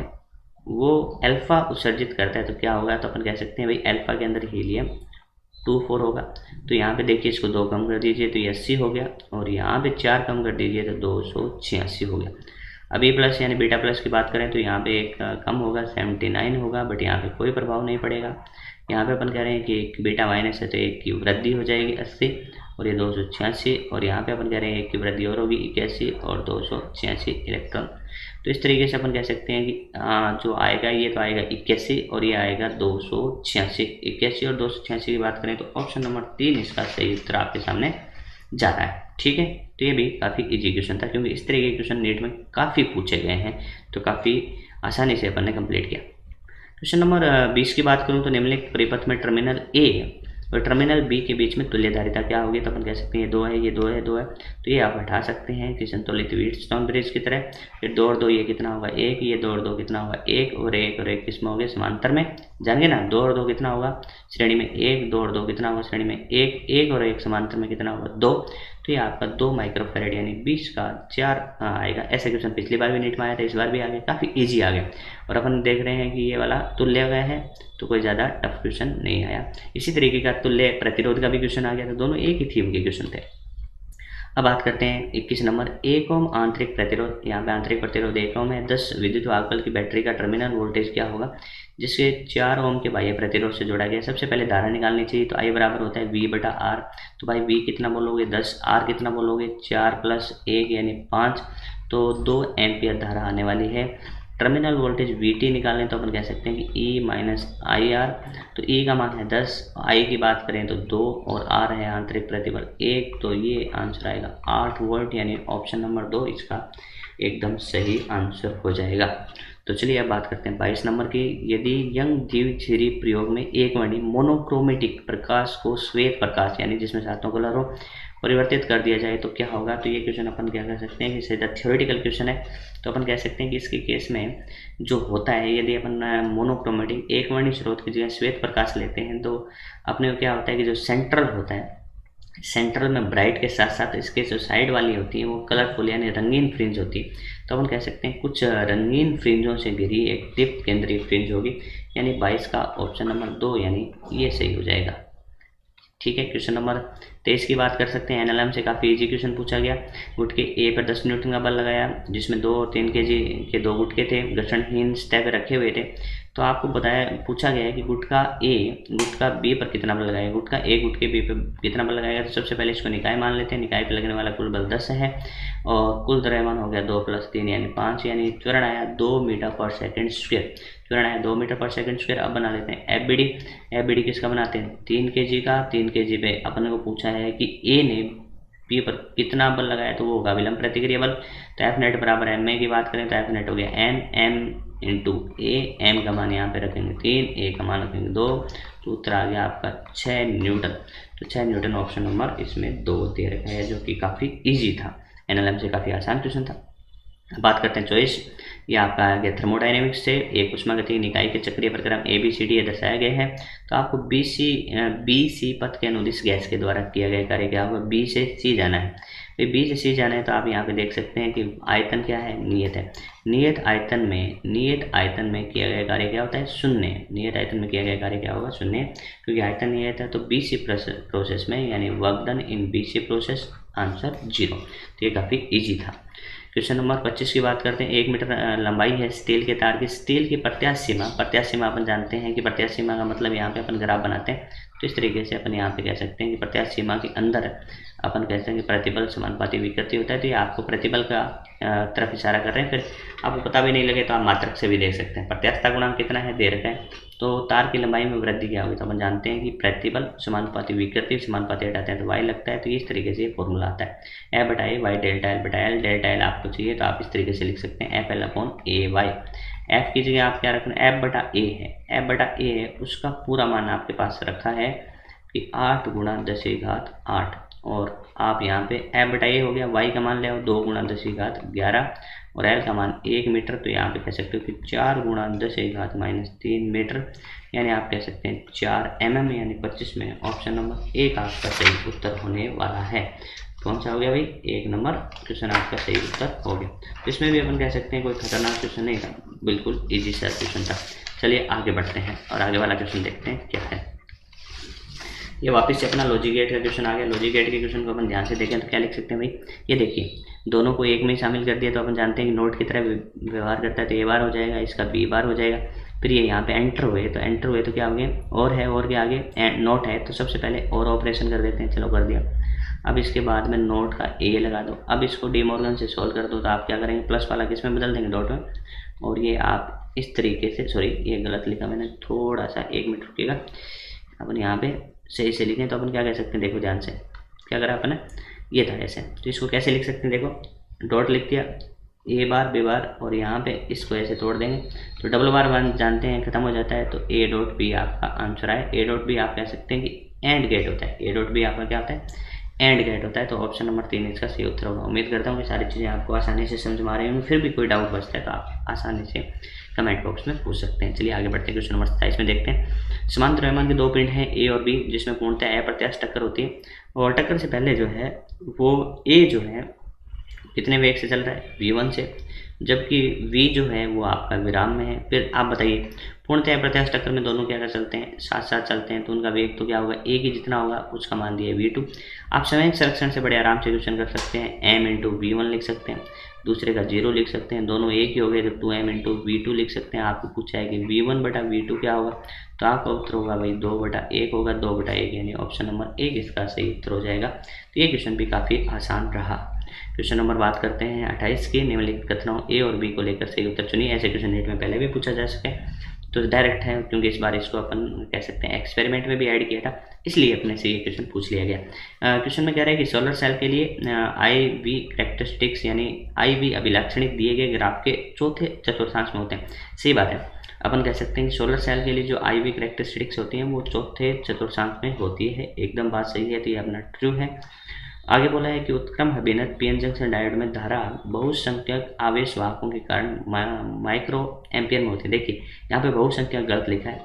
वो अल्फा उत्सर्जित करता है, तो क्या होगा, तो अपन कह सकते हैं भाई अल्फा के अंदर हीलियम 24 होगा। तो यहाँ पे देखिए इसको 2 कम कर दीजिए तो ये 80 हो गया, और यहाँ पे 4 कम कर दीजिए तो 286 हो गया। अभी प्लस यानी बीटा प्लस की बात करें तो यहाँ पे एक कम होगा, 79 होगा, बट यहाँ पे कोई प्रभाव नहीं पड़ेगा। यहाँ पे अपन कह रहे हैं कि एक बीटा माइनस है तो एक की वृद्धि हो जाएगी 80, और ये 286, और यहाँ पे अपन कह रहे हैं एक की वृद्धि और होगी 81 और 286 इलेक्ट्रॉन। तो इस तरीके से अपन कह सकते हैं कि जो आएगा ये तो आएगा 81 और ये आएगा 286। 81 और 286 की बात करें तो ऑप्शन नंबर 3 इसका सही उत्तर आपके सामने जा रहा है, ठीक है। तो ये भी काफ़ी इजी क्वेश्चन था, क्योंकि इस तरीके के क्वेश्चन नीट में काफ़ी पूछे गए हैं, तो काफ़ी आसानी से अपन ने कंप्लीट किया। क्वेश्चन नंबर 20 की बात करूँ तो निम्नलिखित परिपथ में टर्मिनल A और टर्मिनल B के बीच में तुल्यधारिता क्या होगी, तो अपन कह सकते हैं ये 2 है, ये 2 है, 2 है, तो ये आप हटा सकते हैं कि संतुलित व्हीटस्टोन ब्रिज की तरह। फिर 2 और 2 ये कितना होगा 1, ये 2 और 2 कितना होगा 1, और 1 और 1 किसमें हो गया समांतर में, जानेंगे ना। 2 और 2 कितना होगा श्रेणी में 1, 2 और 2 कितना होगा श्रेणी में 1, 1 और 1 समांतर में कितना होगा 2। तो ये आपका 2 माइक्रोफैरेड यानी 20 का 4 आएगा। ऐसे क्वेश्चन पिछली बार भी नीट में आया था, इस बार भी आ गया, काफ़ी ईजी आ गया। और अपन देख रहे हैं कि ये वाला तुल्य गया है, तो कोई ज़्यादा टफ क्वेश्चन नहीं आया। इसी तरीके का तुल्य प्रतिरोध का भी क्वेश्चन आ गया, तो दोनों एक ही थीम के क्वेश्चन थे। अब बात करते हैं 21 नंबर, 1 ओम आंतरिक प्रतिरोध। यहाँ पे आंतरिक प्रतिरोध 1 ओम है। 10 विद्युत वाहक की बैटरी का टर्मिनल वोल्टेज क्या होगा, जिसके 4 ओम के बाह्य प्रतिरोध से जोड़ा गया। सबसे पहले धारा निकालनी चाहिए, तो I बराबर होता है V/R। तो भाई V कितना बोलोगे 10, R कितना बोलोगे 4 + 1 यानी 5, तो 2 एम्पियर धारा आने वाली है। टर्मिनल वोल्टेज VT निकालें तो अपन कह सकते हैं कि E - IR। तो E का मान है 10, I की बात करें तो 2, और R है आंतरिक प्रतिबल 1, तो ये आंसर आएगा 8 वोल्ट, यानी ऑप्शन नंबर 2 इसका एकदम सही आंसर हो जाएगा। तो चलिए अब बात करते हैं 22 नंबर की। यदि यंग द्विध्रुवी प्रयोग में एक वर्णी मोनोक्रोमेटिक प्रकाश को श्वेत प्रकाश यानी जिसमें सातों कलर हो परिवर्तित कर दिया जाए तो क्या होगा। तो ये क्वेश्चन अपन क्या कर सकते हैं कि सीधा थ्योरेटिकल क्वेश्चन है, तो अपन कह सकते हैं कि इसके केस में जो होता है, यदि अपन मोनोक्रोमेटिक एक वर्णी स्रोत की जगह श्वेत प्रकाश लेते हैं तो अपने को क्या होता है कि जो सेंट्रल होता है, सेंट्रल में ब्राइट के साथ साथ इसके जो साइड वाली होती है वो कलरफुल यानी रंगीन फ्रिंज होती है। तो अपन कह सकते हैं कुछ रंगीन फ्रिंजों से घिरी एक टिप केंद्रीय फ्रिंज होगी, यानी 22 का ऑप्शन नंबर 2 यानी ये सही हो जाएगा, ठीक है। क्वेश्चन नंबर 23 की बात कर सकते हैं। NLM से काफ़ी इजी क्वेश्चन पूछा गया। गुटके A पर 10 न्यूटन का बल लगाया, जिसमें 2 और 3 kg के 2 गुटके थे, घर्षणहीन सतह पर रखे हुए थे। तो आपको पूछा गया है कि गुटका A गुटका B पर कितना बल लगाएगा। गुटका A गुटके B पर कितना बल लगाएगा, तो सबसे पहले इसको निकाय मान लेते हैं। निकाय पर लगने वाला कुल बल 10 है, और कुल द्रव्यमान हो गया 2 + 3 यानी 5, यानी त्वरण आया 2 मीटर/सेकंड स्क्वायर। त्वरण आया 2 मीटर/सेकंड स्क्वायर। अब बना लेते हैं FBD किसका बनाते हैं 3 kg का। 3 kg पे अपन को पूछा है कि A ने पी पर कितना बल लगाया तो वो होगा विलंब प्रतिक्रिया बल। तो एफ नेट बराबर एम ए की बात करें तो एफ नेट हो गया एन एम इंटू ए, एम का मान यहाँ पे रखेंगे 3, ए का मान रखेंगे 2, तो उत्तर आ गया आपका 6 न्यूटन। तो 6 न्यूटन ऑप्शन नंबर इसमें 2 दे रखा है, जो कि काफ़ी ईजी था, एनएलएम से काफ़ी आसान क्वेश्चन था। बात करते हैं चॉइस। ये आपका आ गया थर्मोडाइनमिक्स से, एक उष्मागतिकी निकाय के चक्रीय प्रक्रम ABCD दर्शाया गया है। तो आपको बी सी पथ के अनुदिश गैस के द्वारा किया गया कार्य क्या होगा, बी से सी जाना है। भाई बी से सी जाना है तो आप यहाँ पे देख सकते हैं कि आयतन क्या है, नियत है। नियत आयतन में किया गया कार्य क्या होता है, शून्य। नियत आयतन में किया गया कार्य क्या होगा, शून्य, क्योंकि आयतन नियत है। तो BC प्रोसेस में यानी work done in BC process, answer 0। तो ये काफ़ी ईजी था। क्वेश्चन नंबर 25 की बात करते हैं। 1 मीटर लंबाई है स्टील के तार की, स्टील की प्रत्यास्थ सीमा अपन जानते हैं कि प्रत्यास्थ सीमा का मतलब यहाँ पे अपन ग्राफ बनाते हैं, तो इस तरीके से अपन यहाँ पे कह सकते हैं कि प्रत्यास्थ सीमा के अंदर अपन कहते हैं कि प्रतिबल समानुपाती विकृति होता है। तो ये आपको प्रतिबल का तरफ इशारा कर रहे हैं, फिर आपको पता भी नहीं लगे तो आप मात्रक से भी देख सकते हैं। प्रत्यास्थता गुणांक कितना है, दे रखा है। तो तार की लंबाई में वृद्धि क्या होगी, तो अपन जानते हैं कि प्रतिबल समानुपाती विकृति, समानुपाती हटाते हैं तो y लगता है। तो इस तरीके से फॉर्मूला आता है ए बटा ए वाई डेल्टा एल बटा एल। डेल्टा एल आपको चाहिए तो आप इस तरीके से लिख सकते हैं एफ एल अपॉन ए वाई। एफ की जगह आप क्या रखना, एफ बटा ए है, एफ बटा ए है, उसका पूरा मान आपके पास रखा है कि 8 गुणा 10 की घात 8, और आप यहाँ पे एफ बटा ए हो गया, वाई का मान ले आओ 2 गुणा 10 की घात 11, और एल का मान 1 मीटर। तो यहाँ पे कह सकते हो कि 4 गुणा 10 की घात -3 मीटर, यानी आप कह सकते हैं 4 mm, यानी 25 में ऑप्शन नंबर 1 आपका सही उत्तर होने वाला है। कौन सा हो गया भाई, 1 नंबर क्वेश्चन आपका सही उत्तर हो गया। तो इसमें भी अपन कह सकते हैं कोई खतरनाक क्वेश्चन नहीं था, बिल्कुल ईजी सा क्वेश्चन था। चलिए आगे बढ़ते हैं और आगे वाला क्वेश्चन देखते हैं क्या है। ये वापस से अपना लॉजिक गेट का क्वेश्चन आ गया। लॉजिक गेट के क्वेश्चन को अपन ध्यान से देखें तो क्या लिख सकते हैं भाई, ये देखिए दोनों को एक में ही शामिल कर दिया तो अपन जानते हैं कि नोट की तरह व्यवहार करता है, तो ए बार हो जाएगा, इसका बी बार हो जाएगा। फिर ये यहाँ पे एंटर हुए तो क्या हो गया, और है, और के आगे नोट है, तो सबसे पहले और ऑपरेशन कर देते हैं। चलो कर दिया। अब इसके बाद में नोट का ए लगा दो। अब इसको डीमॉर्गन से सोल्व कर दो, तो आप क्या करेंगे, प्लस वाला किस में बदल देंगे, डॉट में। और ये आप इस तरीके से, सॉरी ये गलत लिखा मैंने, थोड़ा सा 1 मिनट रुकिएगा। अपन यहाँ पे सही से लिखें तो अपन क्या कह सकते हैं, देखो ध्यान से क्या करा अपन ने, ये था ऐसे। तो इसको कैसे लिख सकते हैं, देखो डॉट लिख दिया, ए बार बी बार, और यहाँ पे इसको ऐसे तोड़ देंगे तो डबल बार वन जानते हैं खत्म हो जाता है। तो ए डॉट बी आपका आंसर है। ए डॉट बी आप कह सकते हैं कि एंड गेट होता है। ए डॉट बी आपका क्या होता है, एंड गेट होता है। तो ऑप्शन नंबर 3 इसका सही उत्तर होगा। उम्मीद करता हूँ कि सारी चीज़ें आपको आसानी से समझ में आ रही होंगी। फिर भी कोई डाउट बचता है तो आप आसानी से कमेंट बॉक्स में पूछ सकते हैं। चलिए आगे बढ़ते हैं, क्वेश्चन नंबर 27 में देखते हैं। समांतर द्रव्यमान के 2 पिंड हैं ए और बी, जिसमें पूर्णतः अप्रत्यास्थ टक्कर होती है, और टक्कर से पहले जो है वो ए जो है कितने वेग से चल रहा है, v1 से, जबकि v जो है वो आपका विराम में है। फिर आप बताइए, पूर्णतः अप्रत्यास्थ टक्कर में दोनों क्या कर चलते हैं, साथ साथ चलते हैं, तो उनका वेग तो क्या होगा, a की जितना होगा उसका मान दिया v2। आप समय संरक्षण से बड़े आराम से क्वेश्चन कर सकते हैं। m इंटू v1 लिख सकते हैं, दूसरे का 0 लिख सकते हैं, दोनों एक ही हो गए तो 2m इंटू v2 लिख सकते हैं। आपको पूछा है कि v1 बटा v2 क्या होगा, तो आपका उत्तर होगा भाई 2/1 होगा, 2/1, यानी ऑप्शन नंबर 1 इसका सही उत्तर हो जाएगा। तो ये क्वेश्चन भी काफ़ी आसान रहा। क्वेश्चन नंबर बात करते हैं 28 की। निम्नलिखित कथनों ए और बी को लेकर सही उत्तर चुनिए। ऐसे क्वेश्चन नेट में पहले भी पूछा जा सके तो डायरेक्ट है, क्योंकि इस बार इसको अपन कह सकते हैं एक्सपेरिमेंट में भी ऐड किया था, इसलिए अपने से ये क्वेश्चन पूछ लिया गया। क्वेश्चन में कह रहा है कि सोलर सेल के लिए आई वी कैरेक्टरिस्टिक्स यानी आई वी अभिलाक्षणिक दिए गए ग्राफ के चौथे चतुर्थांश में होते हैं। सही बात है, अपन कह सकते हैं कि सोलर सेल के लिए जो आई वी कैरेक्टरिस्टिक्स होती हैं वो चौथे चतुर्थांश में होती है। एकदम बात सही है, तो ये अपना ट्रू है। आगे बोला है कि उत्क्रम अभिनत पीएन जंक्शन डायोड में धारा बहुसंख्यक आवेश वाहकों के कारण माइक्रो एम्पियर में होती है। देखिए यहाँ पे बहुसंख्यक गलत लिखा है,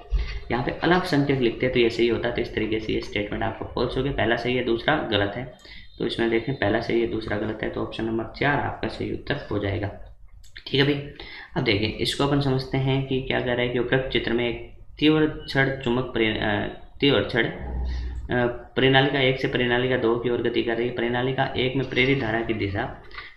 यहाँ पे अलग संख्यक लिखते हैं तो ये सही होता है। तो इस तरीके से ये स्टेटमेंट आपका फॉल्स हो गया, पहला सही है दूसरा गलत है। तो इसमें देखें पहला सही है दूसरा गलत है, तो ऑप्शन नंबर 4 आपका सही उत्तर हो जाएगा। ठीक है भाई, अब देखें इसको अपन समझते हैं कि क्या कह रहा है कि उपरोक्त चित्र में एक तीव्र क्षण परिनालिका 1 से परिनालिका 2 की ओर गति कर रही है। परिनालिका 1 में प्रेरित धारा की दिशा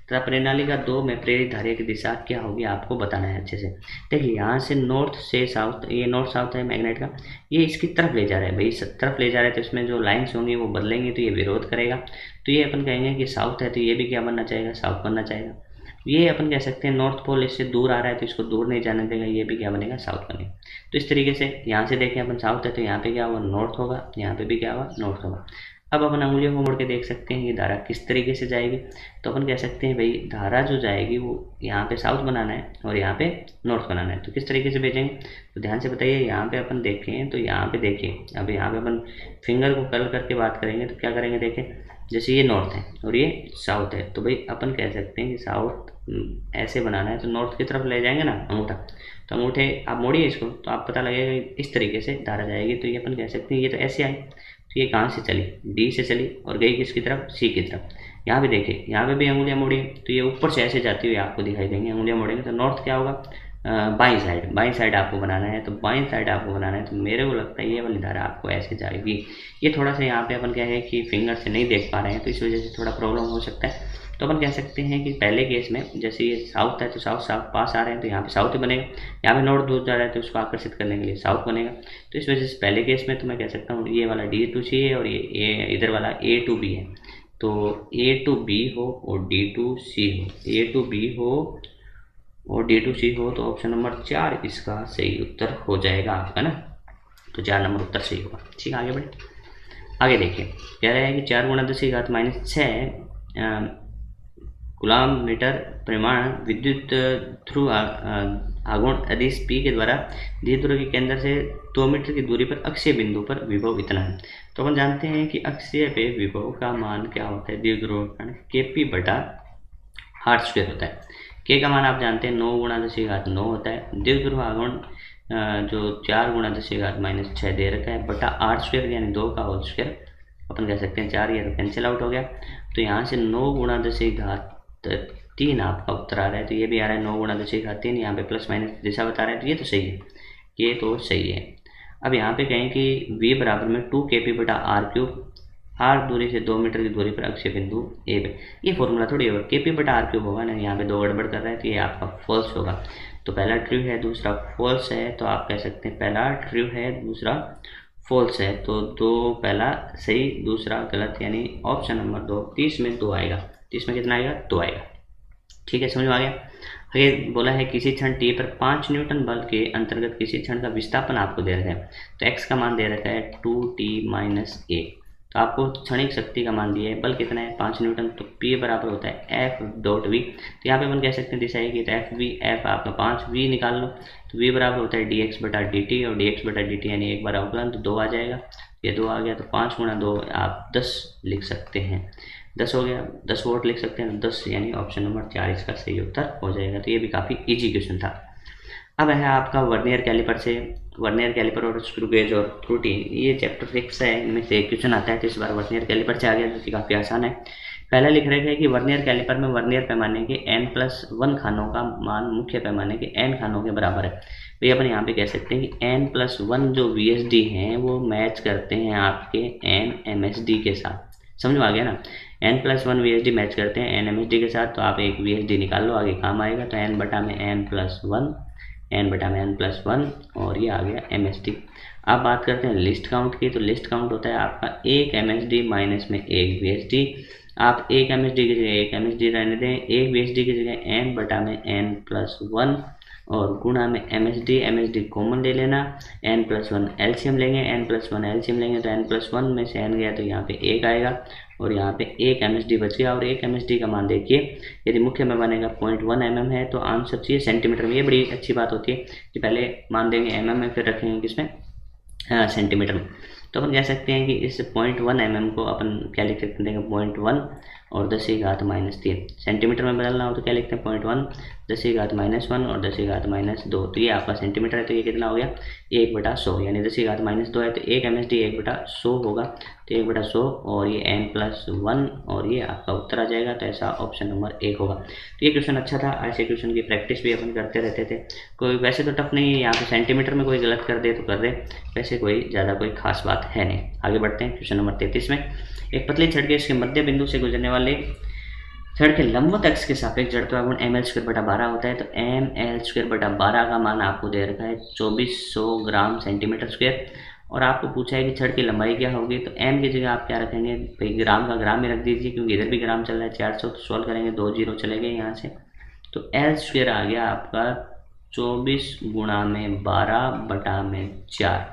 तथा परिनालिका 2 में प्रेरित धारा की दिशा क्या होगी आपको बताना है अच्छे से। देखिए यहाँ से नॉर्थ से साउथ, ये नॉर्थ साउथ है मैग्नेट का, ये इसकी तरफ ले जा रहा है भाई, इस तरफ ले जा रहा है, तो इसमें जो लाइन्स होंगी वो बदलेंगी तो ये विरोध करेगा। तो ये अपन कहेंगे कि साउथ है तो ये भी क्या बनना चाहेगा, साउथ बनना चाहेगा। ये अपन कह सकते हैं नॉर्थ पोल इससे दूर आ रहा है तो इसको दूर नहीं जाने देगा, ये भी क्या बनेगा, साउथ बनेगा। तो इस तरीके से यहाँ से देखें अपन साउथ है तो यहाँ पे क्या होगा, नॉर्थ होगा, यहाँ पे भी क्या होगा, नॉर्थ होगा। अब अपन अंगुलियों को मोड़ के देख सकते हैं कि धारा किस तरीके से जाएगी। तो अपन कह सकते हैं भाई धारा जो जाएगी वो यहाँ पे साउथ बनाना है और यहाँ पे नॉर्थ बनाना है। तो किस तरीके से भेजेंगे, तो ध्यान से बताइए। यहाँ पे अपन देखें तो यहाँ पे देखिए, अब यहाँ पे अपन फिंगर को कर्ल करके बात करेंगे तो क्या करेंगे, देखें जैसे ये नॉर्थ है और ये साउथ है, तो भाई अपन कह सकते हैं कि साउथ ऐसे बनाना है तो नॉर्थ की तरफ ले जाएंगे ना अंगूठा, तो अंगूठे आप मोड़िए इसको तो आप पता लगेगा इस तरीके से धारा जाएगी। तो ये अपन कह सकते हैं ये तो ऐसे आई, तो ये कहाँ से चली, डी से चली और गई किसकी तरफ, सी की तरफ। यहाँ पे देखिए, यहाँ पे भी अंगुलियाँ मोड़िए तो ये ऊपर से ऐसे जाती हुई आपको दिखाई देंगी। अंगुलियाँ मोड़ेंगे तो नॉर्थ क्या होगा, बाईं साइड आपको बनाना है। तो बाईं साइड आपको बनाना है तो मेरे को लगता है ये वाली धारा आपको ऐसे जाएगी। ये थोड़ा सा यहाँ पे अपन क्या है कि फिंगर से नहीं देख पा रहे हैं तो इस वजह से थोड़ा प्रॉब्लम हो सकता है। तो अपन कह सकते हैं कि पहले केस में जैसे ये साउथ है तो साउथ पास आ रहे हैं तो यहाँ पे साउथ ही बनेगा, यहाँ पे नॉर्थ दूर जा रहा है तो उसको आकर्षित करने के लिए साउथ बनेगा। तो इस वजह से पहले केस में तो मैं कह सकता हूँ ये वाला D to C है और ये इधर वाला A to B है। तो A to B हो और D to C हो, A to B हो और D to C हो, तो ऑप्शन नंबर 4 इसका सही उत्तर हो जाएगा आपका ना। तो 4 नंबर उत्तर सही होगा। ठीक है, आगे बढ़े। आगे देखिए, कह रहा है कि 4 × 10⁻⁶ कूलम मीटर परिमाण विद्युत ध्रुव आघूर्ण अदिश P के द्वारा द्विध्रुव के केंद्र से 2 मीटर की दूरी पर अक्षीय बिंदु पर विभव इतना है। तो अपन जानते हैं कि अक्षीय पे विभव का मान क्या होता है, द्विध्रुव Kp/r² होता है। K का मान आप जानते हैं 9 × 10⁻9 होता है। द्विध्रुव आघूर्ण जो 4 × 10⁻⁶ दे रखा है बटा r² यानी 2 का होल स्क्वायर, अपन कह सकते हैं 4, ये तो कैंसिल आउट हो गया। तो यहाँ से 9 × 10⁻³ आपका उत्तर आ रहा है। तो ये भी आ रहा है 9 × 10⁻³ यहाँ पे प्लस माइनस दिशा बता रहा है, तो ये तो सही है, ये तो सही है। अब यहाँ पे कहें कि V बराबर में 2 Kp/r³, r दूरी से 2 मीटर की दूरी पर अक्षीय बिंदु A पे, ये फॉर्मूला थोड़ी होगा, Kp/r³ होगा ना, यहाँ पे 2 गड़बड़ कर रहा है तो ये आपका फॉल्स होगा। तो पहला ट्रू है दूसरा फॉल्स है, तो आप कह सकते हैं पहला ट्रू है दूसरा फॉल्स है, तो 2 पहला सही दूसरा गलत, यानी ऑप्शन नंबर 2, 30 में 2 आएगा। 30 में कितना आएगा, 2 आएगा। ठीक है, समझ में आ गया। आगे बोला है किसी क्षण t पर 5 न्यूटन बल के अंतर्गत किसी क्षण का विस्थापन आपको दे रखा है। तो x का मान दे रखा है 2t - a, तो आपको क्षणिक शक्ति का मान दिया है, बल कितना है 5 न्यूटन, तो P बराबर होता है F.V। तो यहाँ पे अपन कह सकते हैं दिशा की, तो F आपका 5, V निकाल लो, तो V बराबर होता है dx/dt, और dx/dt यानी एक बार अवकलन, तो 2 आ जाएगा, ये 2 आ गया। तो 5 × 2 आप 10 लिख सकते हैं, 10 हो गया, 10 वोट लिख सकते हैं, 10 यानी ऑप्शन नंबर 4 इसका सही उत्तर हो जाएगा। तो ये भी काफ़ी इजी क्वेश्चन था। अब है आपका वर्नियर कैलिपर से, वर्नियर कैलिपर और स्क्रू गेज और त्रुटि, ये चैप्टर 6 है, इनमें से एक क्वेश्चन आता है। तो इस बार वर्नियर कैलिपर से आ गया, जो कि काफ़ी आसान है। पहला लिख रहे हैं कि वर्नियर कैलिपर में वर्नियर पैमाने के n+1 खानों का मान मुख्य पैमाने के n खानों के बराबर है। तो ये अपन यहाँ पे कह सकते हैं कि n+1 जो VSD हैं वो मैच करते हैं आपके n MSD के साथ। समझ में आ गया ना, n+1 VSD मैच करते हैं n MSD के साथ। तो आप एक VSD निकाल लो, आगे काम आएगा। तो n/n+1, n/n+1 और ये आ गया MSD। अब बात करते हैं लिस्ट काउंट की, तो लिस्ट काउंट होता है आपका 1 MSD माइनस में 1 VSD। आप 1 MSD की जगह 1 MSD रहने दें, 1 VSD की जगह n/n+1 और गुणा में MSD कॉमन ले लेना, n+1 एलसीएम लेंगे, n+1 एलसीएम लेंगे तो n+1 में से n गया तो यहाँ पे 1 आएगा और यहाँ पे 1 MSD बच गया। और 1 MSD का मान देखिए, यदि मुख्य में बनेगा 0.1 mm है तो आंसर चाहिए सेंटीमीटर में। ये बड़ी अच्छी बात होती है कि पहले मान देंगे mm में, फिर रखेंगे किसमें, सेंटीमीटर में। तो अपन कह सकते हैं कि इस 0.1 mm को अपन क्या लिख सकते हैं, 0.1 और 10⁻³ सेंटीमीटर में बदलना हो तो क्या लिखते हैं 0.1 10⁻⁻1 और 10⁻²। तो ये आपका सेंटीमीटर है, तो ये कितना हो गया 1/100, यानी 10⁻² है तो 1 MSD 1/100 होगा, तो 1/100 और ये n+1 और ये आपका उत्तर आ जाएगा। तो ऐसा ऑप्शन नंबर 1 होगा। तो ये क्वेश्चन अच्छा था, ऐसे क्वेश्चन की प्रैक्टिस भी अपन करते रहते थे। कोई वैसे तो टफ नहीं है, यहाँ पे सेंटीमीटर में कोई गलत कर दे तो कर दे, वैसे कोई ज़्यादा कोई खास बात है नहीं। आगे बढ़ते हैं क्वेश्चन नंबर 33 में। एक पतली छड़ के इसके मध्य बिंदु से गुजरने वाले छड़ के लंबवत अक्ष के सापेक्ष जड़त्व गुण ml²/12 होता है। तो ml²/12 का मान आपको दे रखा है 2400 ग्राम सेंटीमीटर स्क्वायर, और आपको पूछा है कि छड़ की लंबाई क्या होगी। तो m की जगह आप क्या रखेंगे भाई, ग्राम का ग्राम में रख दीजिए, क्योंकि इधर भी ग्राम चल रहा है। 400 तो सॉल्व करेंगे, 2 0 चले गए यहाँ से, तो l² आ गया आपका 24 × 12/4,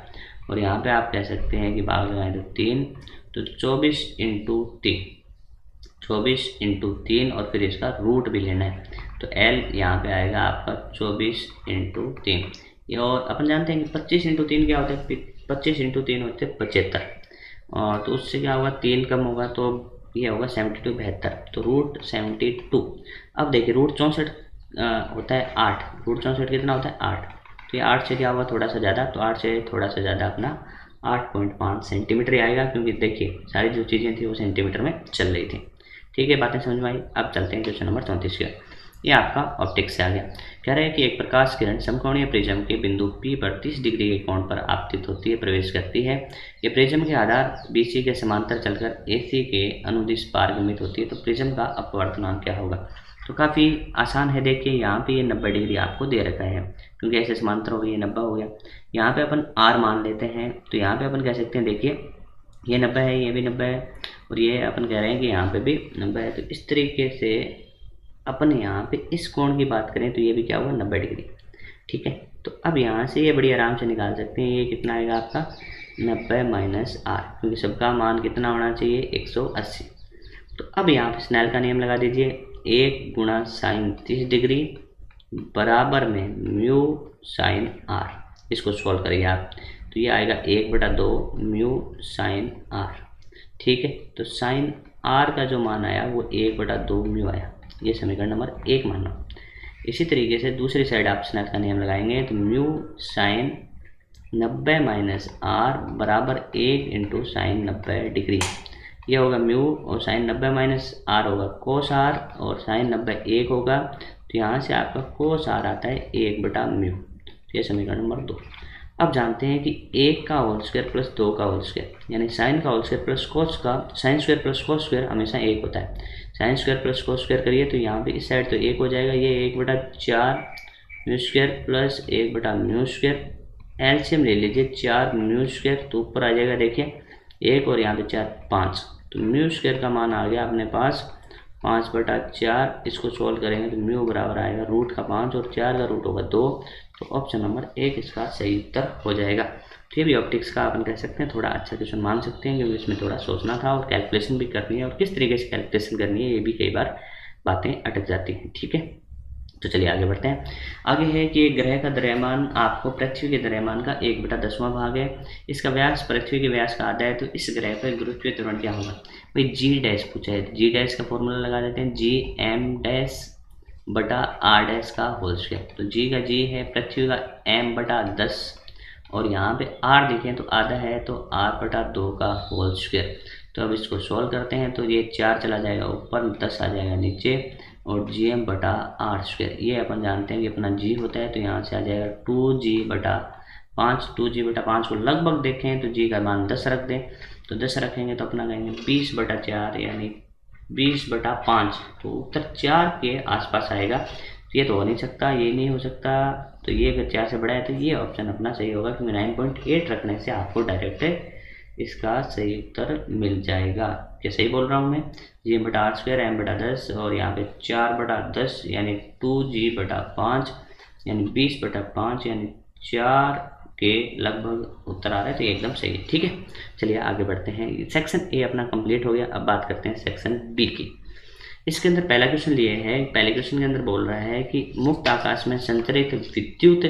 और यहाँ पे आप कह सकते हैं कि भाग लगाएं तो 3 तो 24 इंटू 3, 24 इंटू 3 और फिर इसका रूट भी लेना है। तो L यहाँ पे आएगा आपका 24 इंटू 3। ये और अपन जानते हैं कि 25 इंटू 3 क्या होता है, 25 इंटू 3 होते हैं 75, और तो उससे क्या होगा, 3 कम होगा तो ये होगा 72, 72, तो रूट 72। अब देखिए रूट 64 होता है 8, रूट 64 कितना होता है 8, तो ये 8 से क्या हुआ थोड़ा सा ज़्यादा, तो 8 से थोड़ा सा ज़्यादा अपना 8.5 सेंटीमीटर ही आएगा, क्योंकि देखिए सारी जो चीज़ें थी वो सेंटीमीटर में चल रही थी। ठीक है, बातें समझ में आई। अब चलते हैं क्वेश्चन नंबर 34 के। ये आपका ऑप्टिक्स से आ गया। कह रहे हैं कि एक प्रकाश किरण समकोणीय प्रिज्म के बिंदु P पर 30 डिग्री के कोण पर आपतित होती है, प्रवेश करती है। ये प्रिज्म के आधार BC के समांतर चलकर AC के अनुदिश पारगमित होती है, तो प्रिज्म का अपवर्तनांक क्या होगा। तो काफ़ी आसान है, देखिए यहाँ पे ये 90 डिग्री आपको दे रखा है, क्योंकि ऐसे समांतर हो गई, ये 90 हो गया। यहाँ पे अपन R मान लेते हैं, तो यहाँ पे अपन कह सकते हैं देखिए ये 90 है, ये भी 90 है, और ये अपन कह रहे हैं कि यहाँ पे भी 90 है। तो इस तरीके से अपन यहाँ पे इस कोण की बात करें तो ये भी क्या हुआ 90 डिग्री। ठीक है, तो अब यहाँ से ये बड़ी आराम से निकाल सकते हैं, ये कितना आएगा आपका 90 माइनस R, क्योंकि सबका मान कितना होना चाहिए 180। तो अब यहाँ पे स्नेल का नियम लगा दीजिए, 1 गुणा साइन 30 डिग्री बराबर में म्यू साइन R। इसको सॉल्व करिए आप, तो ये आएगा 1/2 म्यू साइन R। ठीक है, तो साइन R का जो मान आया वो 1/2 म्यू आया, ये समीकरण नंबर 1 माना। इसी तरीके से दूसरी साइड आप स्नेल का नियम लगाएंगे, तो म्यू साइन 90 माइनस R बराबर 1 इंटू साइन 90 डिग्री। ये होगा म्यू, और साइन 90 माइनस R होगा कोस R, और साइन 90 1 होगा, तो यहाँ से आपका कोस R आता है 1/म्यू। ये समीकरण नंबर 2। अब जानते हैं कि 1 का होल स्क्वायर प्लस 2 का होल स्क्वायर, यानी साइन का होल स्क्वायर प्लस कोस का, sine square plus cos square हमेशा 1 होता है। Sine square plus cos square करिए तो यहाँ पे इस साइड तो 1 हो जाएगा, ये 1/4 म्यू स्क्वायर प्लस 1/म्यू स्क्वायर। एलसीएम ले लीजिए, 4 म्यू स्क्वायर तो ऊपर आ जाएगा देखिए 1, और यहाँ पे 4 5, तो म्यू स्क्वायर का मान आ गया अपने पास 5/4। इसको सोल्व करेंगे तो म्यू बराबर आएगा रूट का 5, और 4 का रूट होगा 2, तो ऑप्शन नंबर 1 इसका सही उत्तर हो जाएगा। तो ये भी ऑप्टिक्स का अपन कह सकते हैं थोड़ा अच्छा क्वेश्चन मान सकते हैं, क्योंकि इसमें थोड़ा सोचना था और कैलकुलेशन भी करनी है, और किस तरीके से कैलकुलेशन करनी है ये भी कई बार बातें अटक जाती हैं। ठीक है, तो चलिए आगे बढ़ते हैं। आगे है कि ग्रह का द्रव्यमान आपको पृथ्वी के द्रव्यमान का 1/10वां भाग है, इसका व्यास पृथ्वी के व्यास का आधा है, तो इस ग्रह पर गुरुत्वीय त्वरण क्या होगा। भाई जी डैश पूछा है, जी डैश का फॉर्मूला लगा देते हैं, जी एम डैश बटा आर डैश का होल स्क्वायर। तो जी का जी है, पृथ्वी का m/10, और यहाँ पे r देखें तो आधा है, तो r/2 का होल स्क्वायर। तो अब इसको सॉल्व करते हैं, तो ये 4 चला जाएगा ऊपर, 10 आ जाएगा नीचे, और gm/r²। ये अपन जानते हैं कि अपना g होता है, तो यहाँ से आ जाएगा 2g/5। 2g/5 को लगभग देखें तो g का मान 10 रख दें, तो 10 रखेंगे तो अपना कहेंगे 20/4 यानी 20/5, तो उत्तर 4 के आसपास आएगा। तो ये तो हो नहीं सकता, ये नहीं हो सकता, तो ये अगर 4 से बड़ा है तो ये ऑप्शन अपना सही होगा, क्योंकि 9.8 रखने से आपको डायरेक्ट इसका सही उत्तर मिल जाएगा। क्या सही बोल रहा हूँ मैं, g/r² m/10, और यहाँ पे 4/10 यानी 2g/5 यानी 20/5 यानी 4 के लगभग उत्तर आ रहा है, तो ये एकदम सही है। ठीक है, चलिए आगे बढ़ते हैं। सेक्शन ए अपना कंप्लीट हो गया, अब बात करते हैं सेक्शन बी की। इसके अंदर पहला क्वेश्चन लिए है, पहले क्वेश्चन के अंदर बोल रहा है कि मुक्त आकाश में संचरित विद्युत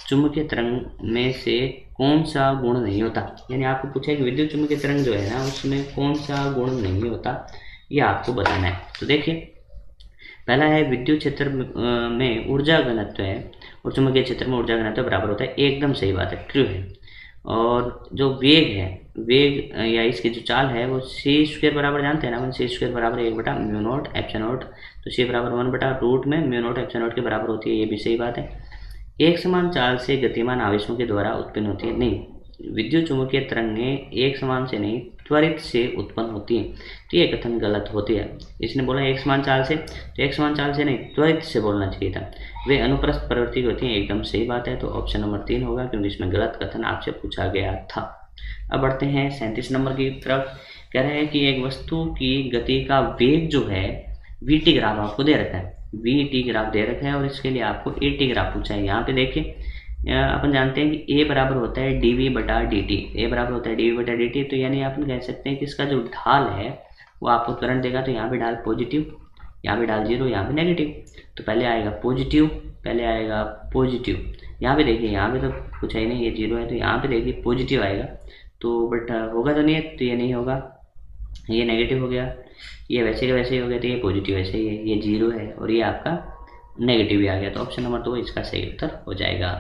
चुंबकीय तरंग में से कौन सा गुण नहीं होता। यानी आपको पूछा है कि विद्युत चुंबकीय तरंग जो है ना उसमें कौन सा गुण नहीं होता, ये आपको बताना है। तो देखिए पहला है विद्युत क्षेत्र में ऊर्जा घनत्व है और चुंबकीय क्षेत्र में ऊर्जा घनत्व बराबर होता है, एकदम सही बात है, ट्रू है। और जो वेग है, वेग या इसकी जो चाल है वो c² बराबर जानते हैं ना, c² बराबर 1/μ0 तो c बराबर 1/रूट में μ0 के बराबर होती है, ये भी सही बात है। एक समान चाल से गतिमान आवेशों के द्वारा उत्पन्न होती है, नहीं, विद्युत चुंबकीय तरंगें एक समान से नहीं त्वरित से उत्पन्न होती हैं, तो ये कथन गलत होती है। इसने बोला एक समान चाल से, तो एक समान चाल से नहीं त्वरित से बोलना चाहिए था। वे अनुप्रस्थ प्रवृत्ति होती हैं, एकदम सही बात है, तो ऑप्शन नंबर 3 होगा, क्योंकि इसमें गलत कथन आपसे पूछा गया था। अब बढ़ते हैं 37 नंबर की तरफ। कह रहे हैं कि एक वस्तु की गति का वेग जो है वीटी ग्राफ आपको दे रखा है, वीटी ग्राफ दे रखा है, और इसके लिए आपको एटी ग्राफ पूछा है। यहाँ पे देखिए अपन जानते हैं कि ए बराबर होता है डी वी बटा डी टी, ए बराबर होता है डी वी बटा डी टी। तो यानी अपन कह सकते हैं कि इसका जो ढाल है वो आपको करंट देगा। तो यहाँ पे ढाल पॉजिटिव, यहाँ पे ढाल जीरो, यहाँ पे नेगेटिव। तो पहले आएगा पॉजिटिव, पहले आएगा पॉजिटिव। यहाँ पे देखिए, यहाँ पे तो कुछ है नहीं, ये जीरो है, तो यहाँ पे देखिए पॉजिटिव आएगा। तो बट होगा तो नहीं है, तो ये नहीं होगा, ये नेगेटिव हो गया, ये वैसे का वैसे ही हो गया, तो ये पॉजिटिव वैसे ही है, ये जीरो है और ये आपका नेगेटिव भी आ गया। तो ऑप्शन नंबर 2 इसका सही उत्तर हो जाएगा।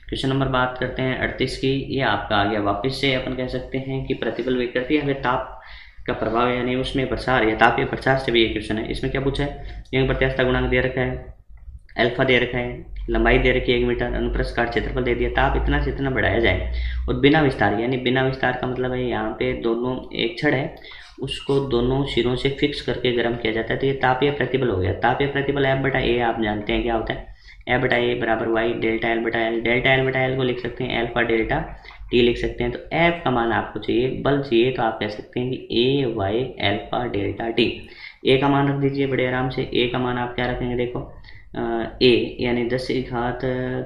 क्वेश्चन नंबर बात करते हैं 38 की। ये आपका आ गया वापस से, अपन कह सकते हैं कि प्रतिबल विकृति या ताप का प्रभाव यानी उसमें प्रसार या तापीय प्रसार से भी ये क्वेश्चन है। इसमें क्या पूछा है, यंग प्रत्यास्थता गुणांक दे रखा है, अल्फा दे रखा है, लंबाई दे रखी है 1 मीटर, अनुप्रस्थ काट क्षेत्रफल दे दिया, ताप इतना से इतना बढ़ाया जाए और बिना विस्तार, यानी बिना विस्तार का मतलब है यहाँ पे दोनों एक छड़ है उसको दोनों सिरों से फिक्स करके गर्म किया जाता है, तो ये तापीय प्रतिबल हो गया। तापीय प्रतिबल F बटा ए आप जानते हैं क्या होता है, F बटा ए बराबर वाई डेल्टा एल बटा एल। डेल्टा एल बटा एल को लिख सकते हैं अल्फा डेल्टा टी लिख सकते हैं। तो F का मान आपको चाहिए, बल चाहिए, तो आप कह सकते हैं कि ए वाई अल्फा डेल्टा टी। ए का मान रख दीजिए बड़े आराम से। ए का मान आप क्या रखेंगे, देखो ए यानी 10 की घात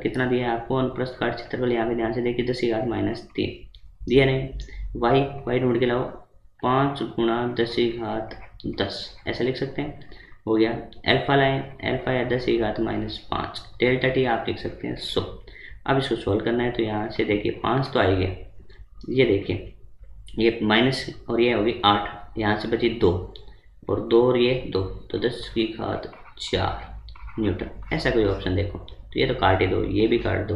कितना दिया है आपको, अनुप्रस्थ काट क्षेत्रफल यहाँ पे ध्यान से देखिए 10 की घात -3 दिया नहीं। वाई ढूंढ के लाओ, 5 गुणा 10 की घात 10 ऐसा लिख सकते हैं, हो गया। अल्फा लाइन, अल्फा या 10 की घात -5, डेल्टा टी आप लिख सकते हैं 100। अब इसको सोल्व करना है, तो यहाँ से देखिए 5 तो आएगा, ये देखिए ये माइनस और ये होगी 8, यहाँ से बची 2 और 2 और ये 2, तो 10 की घात 4 न्यूटन। ऐसा कोई ऑप्शन देखो, तो ये तो काट ही दो, ये भी काट दो।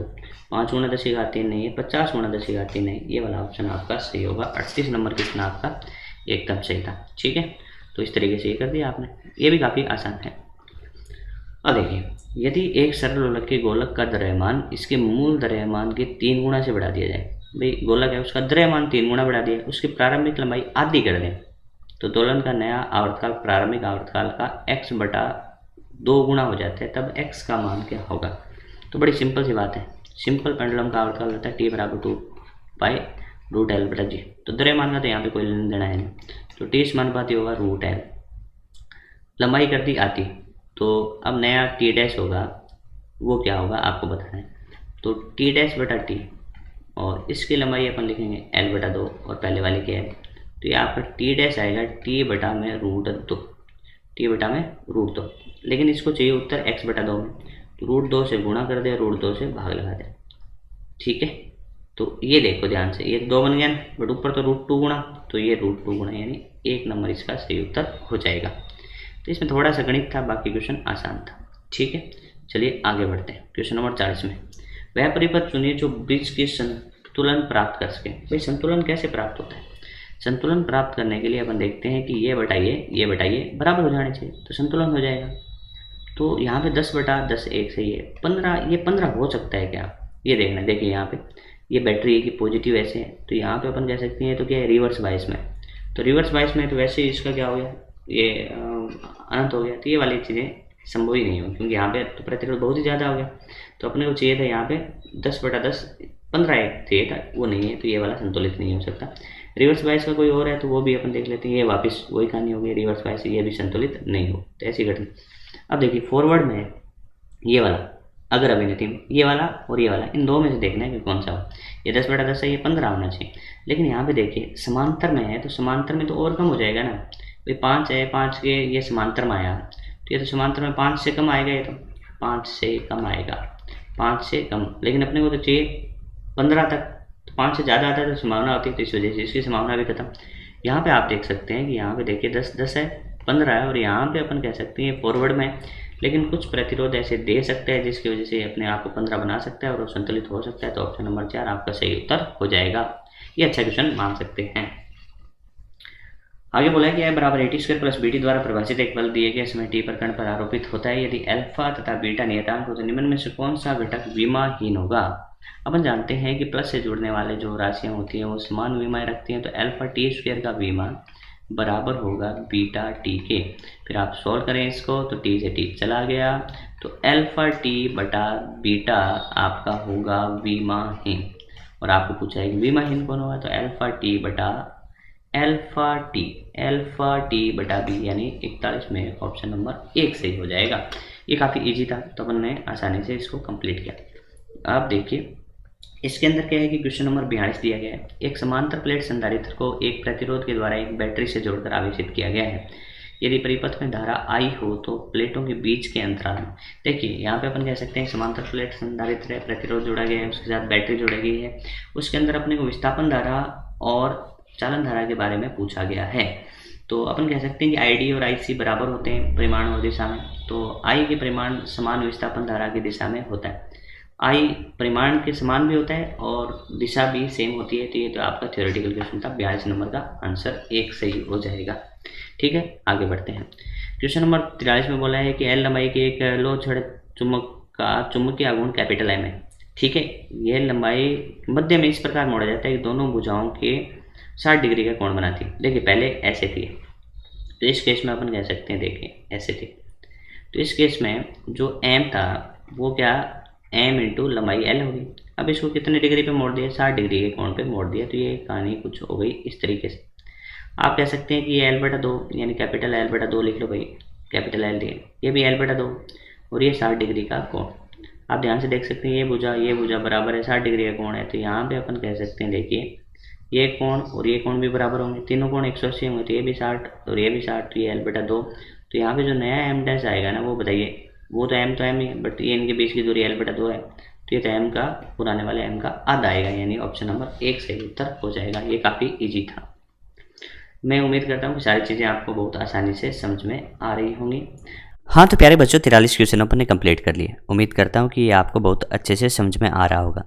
5 गुणा 10 की घात 3 नहीं है, 50 गुणा 10 की घात 3 नहीं, ये वाला ऑप्शन आपका सही होगा। 38 नंबर क्वेश्चन आपका एकदम सही था, ठीक है। तो इस तरीके से ये कर दिया आपने, ये भी काफ़ी आसान है। अब देखिए, यदि एक सरल लोलक के गोलक का द्रव्यमान इसके मूल द्रव्यमान के 3 गुणा से बढ़ा दिया जाए, भाई गोलक है उसका द्रव्यमान 3 गुणा बढ़ा दिया, उसकी प्रारंभिक लंबाई आधी कर दें, तो दोलन का नया आवर्तकाल प्रारंभिक आवर्तकाल का x बटा 2 गुणा हो जाता है, तब x का मान क्या होगा। तो बड़ी सिंपल सी बात है, सिंपल पेंडुलम का आवर्तकाल होता है t बराबर 2 पाई रूट एल बटा जी। तो द्रव्यमान का तो यहाँ पे कोई लेना देना है नहीं, तो t समानुपाती होगा रूट एल। लंबाई कर दी आती, तो अब नया टी डैश होगा, वो क्या होगा आपको बताना है। तो टी डैश बटा टी और इसकी लंबाई अपन लिखेंगे एल बटा 2 और पहले वाले के एल, तो यहाँ पर टी डैश आएगा टी बटा में रूट 2, टी बटा में रूट 2, लेकिन इसको चाहिए उत्तर x बटा 2 में, तो रूट 2 से गुणा कर दे, रूट 2 से भाग लगा दे, ठीक है। तो ये देखो ध्यान से, ये 2 बन गया ना, बट ऊपर तो रूट 2 गुणा, तो ये रूट 2 गुणा, यानी 1 नंबर इसका सही उत्तर हो जाएगा। तो इसमें थोड़ा सा गणित था, बाकी क्वेश्चन आसान था, ठीक है। चलिए आगे बढ़ते हैं। क्वेश्चन नंबर 40 में वह परिपथ चुनिए जो ब्रिज के संतुलन प्राप्त कर सके। भाई संतुलन कैसे प्राप्त होता है, संतुलन प्राप्त करने के लिए अपन देखते हैं कि ये बटाइए बराबर हो जाने चाहिए, तो संतुलन हो जाएगा। तो यहाँ पे 10 बटा 10 एक सही है, 15, ये 15 हो सकता है क्या, ये देखना। देखिए यहाँ पे ये बैटरी की पॉजिटिव ऐसे है, तो यहाँ पे अपन कह सकते हैं तो क्या है, रिवर्स बाइस में, तो रिवर्स बाइस में तो वैसे ही इसका क्या हो गया, ये अनंत हो गया, तो ये वाली चीज़ें संभव ही नहीं हो, क्योंकि यहाँ पे तो प्रतिरोध बहुत ही ज़्यादा हो गया। तो अपने को चाहिए था यहाँ पे 10 बटा 10 15 एक चाहिए था, वो नहीं है, तो ये वाला संतुलित नहीं हो सकता। रिवर्स बाइस का कोई और है तो वो भी अपन देख लेते हैं, ये वापस वही कहानी हो गई, रिवर्स बाइस ये भी संतुलित नहीं हो, तो ऐसी घटना। अब देखिए फॉरवर्ड में ये वाला, अगर अभिनति में ये वाला और ये वाला, इन दो में से देखना है कि कौन सा हो। ये 10 बटा 10 है, ये 15 होना चाहिए, लेकिन यहाँ पे देखिए समांतर में है, तो समांतर में तो और कम हो जाएगा ना भाई, 5 है, 5 के ये समांतर में आया, तो ये तो समांतर में 5 से कम आएगा, ये तो 5 से कम आएगा, 5 से कम, लेकिन अपने को तो चाहिए 15 तक, तो 5 से ज़्यादा आता है तो संभावना होती है, तो इस वजह से इसकी संभावना भी खत्म। यहाँ पे आप देख सकते हैं कि यहाँ पे देखिए 10 है, 15 है, और यहाँ पे अपन कह सकते हैं फॉरवर्ड में, लेकिन कुछ प्रतिरोध ऐसे दे सकते हैं जिसकी वजह से अपने आप को 15 बना सकता है और संतुलित हो सकता है। तो ऑप्शन नंबर 4 आपका सही उत्तर हो जाएगा। ये अच्छा क्वेश्चन मान सकते हैं। आगे बोला है कि I बराबर AT स्क्वायर प्लस BT द्वारा परिभाषित एक बल दिए गए समय t पर कण पर आरोपित होता है, यदि अल्फा तथा बीटा नियतांक हो तो निम्न में से कौन सा घटक विमाहीन होगा। अपन जानते हैं कि प्लस से जुड़ने वाले जो राशियां होती हैं वो समान विमाएं रखती हैं, तो अल्फा टी स्क्वायर का विमा बराबर होगा बीटा टी के। फिर आप सॉल्व करें इसको, तो टी से टी चला गया, तो अल्फा टी बटा बीटा आपका होगा विमाहीन। और आपको पूछा है कि विमाहीन कौन होगा, तो अल्फा टी बटा अल्फा टी बटा बी, यानी 41 में ऑप्शन नंबर 1 सही हो जाएगा। ये काफ़ी इजी था, तो अपन ने आसानी से इसको कंप्लीट किया। आप देखिए इसके अंदर क्या है कि क्वेश्चन नंबर 42 दिया गया है। एक समांतर प्लेट संधारित्र को एक प्रतिरोध के द्वारा एक बैटरी से जोड़कर आवेशित किया गया है। यदि परिपथ में धारा I हो तो प्लेटों के बीच के अंतराल में, देखिए यहाँ पे अपन कह सकते हैं समांतर प्लेट संधारित्र है, प्रतिरोध जोड़ा गया है, उसके साथ बैटरी जोड़ी गई है। उसके अंदर अपने को विस्थापन धारा और चालन धारा के बारे में पूछा गया है। तो अपन कह सकते हैं कि ID और IC बराबर होते हैं परिमाण और दिशा में। तो I के परिमाण समान विस्थापन धारा की दिशा में होता है, I परिमाण के समान भी होता है और दिशा भी सेम होती है। तो ये तो आपका थ्योरेटिकल क्वेश्चन था। 42 नंबर का आंसर 1 सही हो जाएगा। ठीक है, आगे बढ़ते हैं। क्वेश्चन नंबर 43 में बोला है कि L लंबाई के एक लोह छड़ चुंबक का चुंबकीय आघूर्ण कैपिटल M है। ठीक है, यह लंबाई मध्य में इस प्रकार मोड़ा जाता है कि दोनों भुजाओं के 60 डिग्री का कोण बनाती है। देखिए पहले ऐसे थी, तो इस केस में अपन कह सकते हैं, देखिए ऐसे थी, तो इस केस में जो M था वो क्या M इंटू लंबाई L होगी। अब इसको कितने डिग्री पे मोड़ दिया, 60 डिग्री के कोण पे मोड़ दिया। तो ये कहानी कुछ हो गई इस तरीके से। आप कह सकते हैं कि ये L/2 यानी कैपिटल L/2 लिख लो भाई, कैपिटल L दिए, ये भी L/2 और ये 60 डिग्री का कोण। आप ध्यान से देख सकते हैं ये भुजा बराबर है, 60 डिग्री का कोण है। तो यहाँ पे अपन कह सकते हैं, देखिए ये कोण और ये कोण भी बराबर होंगे, तीनों कोण 180 होंगे। तो ये भी 60 और ये भी 60, तो ये L/2। तो यहाँ पे जो नया M डैश आएगा ना, वो बताइए, वो तो M ही है, बट ये इनके बीच की दूरी L/2 है। तो ये तो M का पुराने वाले M का आधा आएगा, यानी ऑप्शन नंबर 1 सही उत्तर हो जाएगा। ये काफ़ी इजी था। मैं उम्मीद करता हूँ कि सारी चीज़ें आपको बहुत आसानी से समझ में आ रही होंगी। हाँ तो प्यारे बच्चों, 43 क्वेश्चन अपन ने कंप्लीट कर लिए। उम्मीद करता हूँ कि ये आपको बहुत अच्छे से समझ में आ रहा होगा।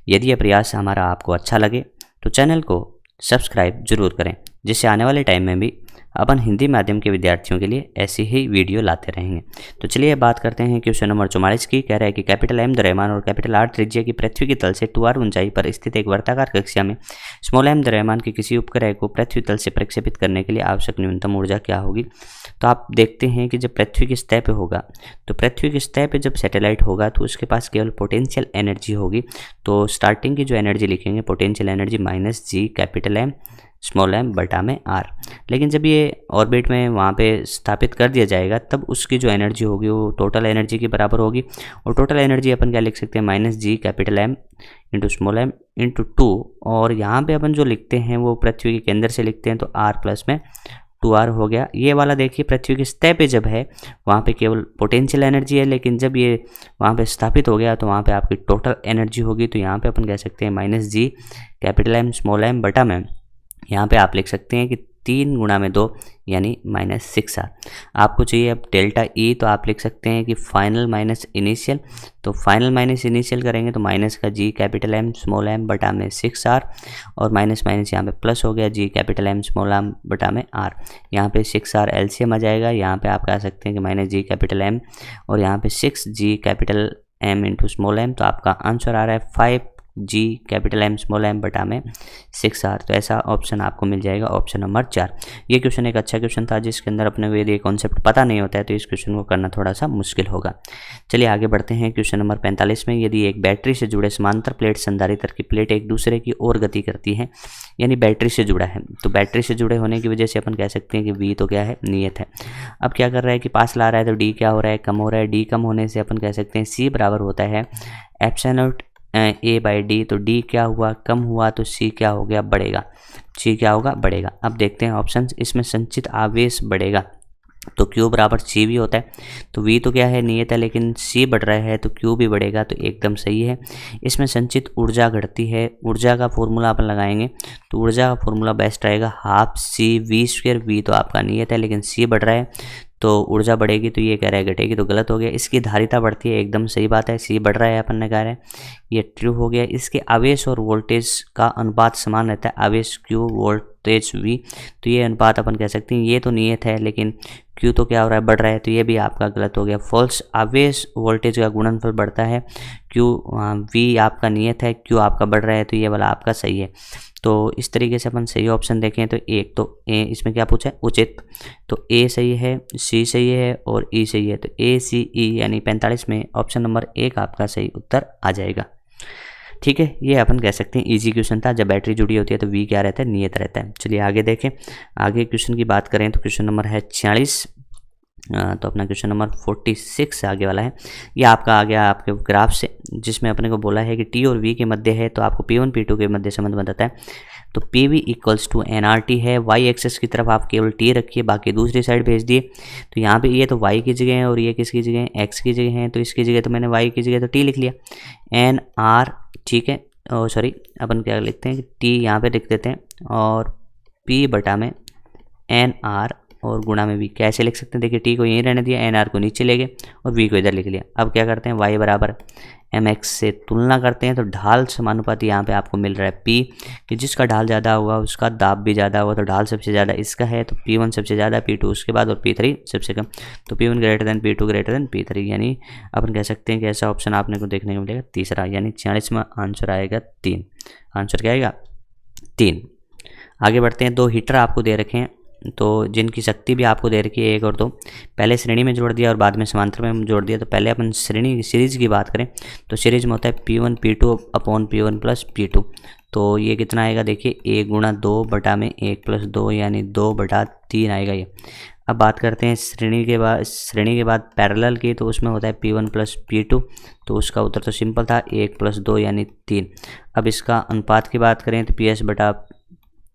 यदि यह प्रयास हमारा आपको अच्छा लगे तो चैनल को सब्सक्राइब जरूर करें, जिससे आने वाले टाइम में भी अपन हिंदी माध्यम के विद्यार्थियों के लिए ऐसी ही वीडियो लाते रहेंगे। तो चलिए बात करते हैं क्वेश्चन नंबर 44 की। कह रहा है कि कैपिटल M द्रव्यमान और कैपिटल R त्रिज्या की पृथ्वी के तल से 2r ऊंचाई पर स्थित एक वर्ताकार कक्षा में स्मॉल m द्रव्यमान के किसी उपग्रह को पृथ्वी तल से प्रक्षेपित करने के लिए आवश्यक न्यूनतम ऊर्जा क्या होगी। तो आप देखते हैं कि जब पृथ्वी की सतह पे होगा, तो पृथ्वी की सतह पे जब सैटेलाइट होगा तो उसके पास केवल पोटेंशियल एनर्जी होगी। तो स्टार्टिंग की जो एनर्जी लिखेंगे potential energy -G capital M small m बटा में R। लेकिन जब ये ऑर्बिट में वहाँ पे स्थापित कर दिया जाएगा तब उसकी जो एनर्जी होगी वो टोटल एनर्जी के बराबर होगी। और टोटल एनर्जी अपन क्या लिख सकते हैं, -G capital M into small m into 2। और यहाँ पे अपन जो लिखते हैं वो पृथ्वी के केंद्र से लिखते हैं, तो R प्लस में 2R हो गया। ये वाला देखिए पृथ्वी की सतह पे जब है वहाँ पे केवल पोटेंशियल एनर्जी है, लेकिन जब ये वहाँ पे स्थापित हो गया तो वहाँ पे आपकी टोटल एनर्जी होगी। तो यहाँ पे अपन कह सकते हैं -G capital M small m बटा में, यहाँ पे आप लिख सकते हैं कि 3 गुणा में 2 यानी -6R। आपको चाहिए अब डेल्टा E, तो आप लिख सकते हैं कि फाइनल माइनस इनिशियल। तो फाइनल माइनस इनिशियल करेंगे तो माइनस का G capital M small m बटा में 6R और माइनस माइनस यहाँ पे प्लस हो गया G capital M small m बटा में R। यहाँ पे 6R LCM आ जाएगा। यहाँ पे आप कह सकते हैं कि -G कैपिटल M और यहाँ पे 6G capital M into small m। तो आपका आंसर आ रहा है 5G capital M small m बटा में 6R। तो ऐसा ऑप्शन आपको मिल जाएगा, ऑप्शन नंबर 4। ये क्वेश्चन एक अच्छा क्वेश्चन था जिसके अंदर अपने को यदि कॉन्सेप्ट पता नहीं होता है तो इस क्वेश्चन को करना थोड़ा सा मुश्किल होगा। चलिए आगे बढ़ते हैं। क्वेश्चन नंबर 45 में, यदि एक बैटरी से जुड़े समांतर प्लेट संधारित्र की प्लेट एक दूसरे की ओर गति करती है, यानी बैटरी से जुड़ा है, तो बैटरी से जुड़े होने की वजह से अपन कह सकते हैं कि V तो क्या है, नियत है। अब क्या कर रहा है कि पास ला रहा है, तो D क्या हो रहा है, कम हो रहा है। D कम होने से अपन कह सकते हैं C बराबर होता है एप्सिलॉन A/D। तो D क्या हुआ, कम हुआ, तो C क्या हो गया, बढ़ेगा। C क्या होगा, बढ़ेगा। अब देखते हैं ऑप्शन, इसमें संचित आवेश बढ़ेगा तो Q बराबर C भी होता है। तो V तो क्या है, नियत है, लेकिन C बढ़ रहा है तो Q भी बढ़ेगा, तो एकदम सही है। इसमें संचित ऊर्जा घटती है, ऊर्जा का फॉर्मूला अपन लगाएंगे तो ऊर्जा का फॉर्मूला बेस्ट रहेगा 12CV²। V तो आपका नियत है लेकिन C बढ़ रहा है तो ऊर्जा बढ़ेगी, तो ये कह रहा है घटेगी, तो गलत हो गया। इसकी धारिता बढ़ती है, एकदम सही बात है, C बढ़ रहा है अपन ने कह रहे हैं, ये ट्रू हो गया। इसके आवेश और वोल्टेज का अनुपात समान रहता है, आवेश Q वोल्टेज V। तो ये अनुपात अपन कह सकते हैं, ये तो नियत है लेकिन Q तो क्या हो रहा है, बढ़ रहा है, तो ये भी आपका गलत हो गया। फॉल्स, आवेश वोल्टेज का गुणनफल बढ़ता है, V आपका नियत है, Q आपका बढ़ रहा है, तो ये वाला आपका सही है। तो इस तरीके से अपन सही ऑप्शन देखें तो एक तो ए, इसमें क्या पूछा है, उचित, तो A सही है, C सही है और E सही है। तो ACE यानी 45 में ऑप्शन नंबर 1 आपका सही उत्तर आ जाएगा। ठीक है, ये अपन कह सकते हैं इजी क्वेश्चन था। जब बैटरी जुड़ी होती है तो V क्या रहता है, नियत रहता है। चलिए आगे देखें। आगे क्वेश्चन की बात करें तो क्वेश्चन नंबर है 46। तो अपना क्वेश्चन नंबर 46 से आगे वाला है। ये आपका आ गया आपके ग्राफ से, जिसमें अपने को बोला है कि टी और वी के मध्य है, तो आपको P1 P2 के मध्य संबंध बताता है। तो PV इक्वल्स टू NRT है। वाई एक्सेस की तरफ आप केवल T रखिए, बाकी दूसरी साइड भेज दिए। तो यहाँ पे ये तो Y की जगह है और ये किसकी जगह है, X की जगह है। तो इसकी जगह तो मैंने Y की जगह तो T लिख लिया, NR, ठीक है। और सॉरी, अपन क्या लिखते हैं कि T यहाँ पे लिख देते हैं और P बटा में NR और गुणा में V कैसे लिख सकते हैं। देखिए T को यहीं रहने दिया, NR को नीचे ले गए और V को इधर लिख लिया। अब क्या करते हैं, Y बराबर MX से तुलना करते हैं। तो ढाल समानुपाती यहाँ पे आपको मिल रहा है P, कि जिसका ढाल ज़्यादा होगा उसका दाब भी ज़्यादा होगा। तो ढाल सबसे ज़्यादा इसका है, तो P1 सबसे ज़्यादा, P2 उसके बाद और P3 सबसे कम। तो P1 greater than P2 greater than P3, यानी अपन कह सकते हैं कि ऐसा ऑप्शन आपने को देखने को मिलेगा तीसरा, यानी 46 में आंसर आएगा 3। आंसर क्या आएगा 3। आगे बढ़ते हैं। 2 हीटर आपको दे रखे हैं, तो जिनकी शक्ति भी आपको दे रखी है 1 और 2, पहले श्रेणी में जोड़ दिया और बाद में समांतर में जोड़ दिया। तो पहले अपन श्रेणी सीरीज की बात करें तो सीरीज में होता है P1 P2 upon P1 plus P2। तो ये कितना आएगा, देखिए 1 गुणा 2 बटा में 1 प्लस 2, यानी 2 बटा 3 आएगा ये। अब बात करते हैं श्रेणी के बाद पैरेलल की, तो उसमें होता है P1 प्लस P2। तो उसका उत्तर तो सिंपल था, 1 प्लस 2 यानी 3। अब इसका अनुपात की बात करें तो PS बटा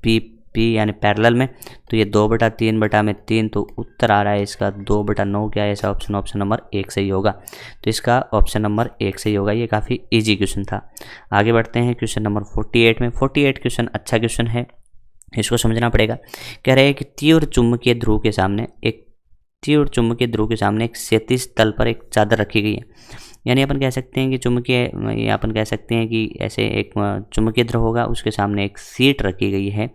P यानी पैरेलल में, तो ये 2 बटा 3 बटा में 3, तो उत्तर आ रहा है इसका 2 बटा 9। क्या है ऐसा ऑप्शन नंबर 1 सही होगा। तो इसका ऑप्शन नंबर 1 सही होगा। ये काफ़ी इजी क्वेश्चन था। आगे बढ़ते हैं क्वेश्चन नंबर 48 में। 48 क्वेश्चन अच्छा क्वेश्चन है, इसको समझना पड़ेगा। कह रहे हैं कि तीव्र चुंबकीय ध्रुव के सामने एक क्षैतिज तल पर एक चादर रखी गई है। यानी अपन कह सकते हैं कि अपन कह सकते हैं कि ऐसे एक चुंबकीय ध्रुव होगा, उसके सामने एक सीट रखी गई है।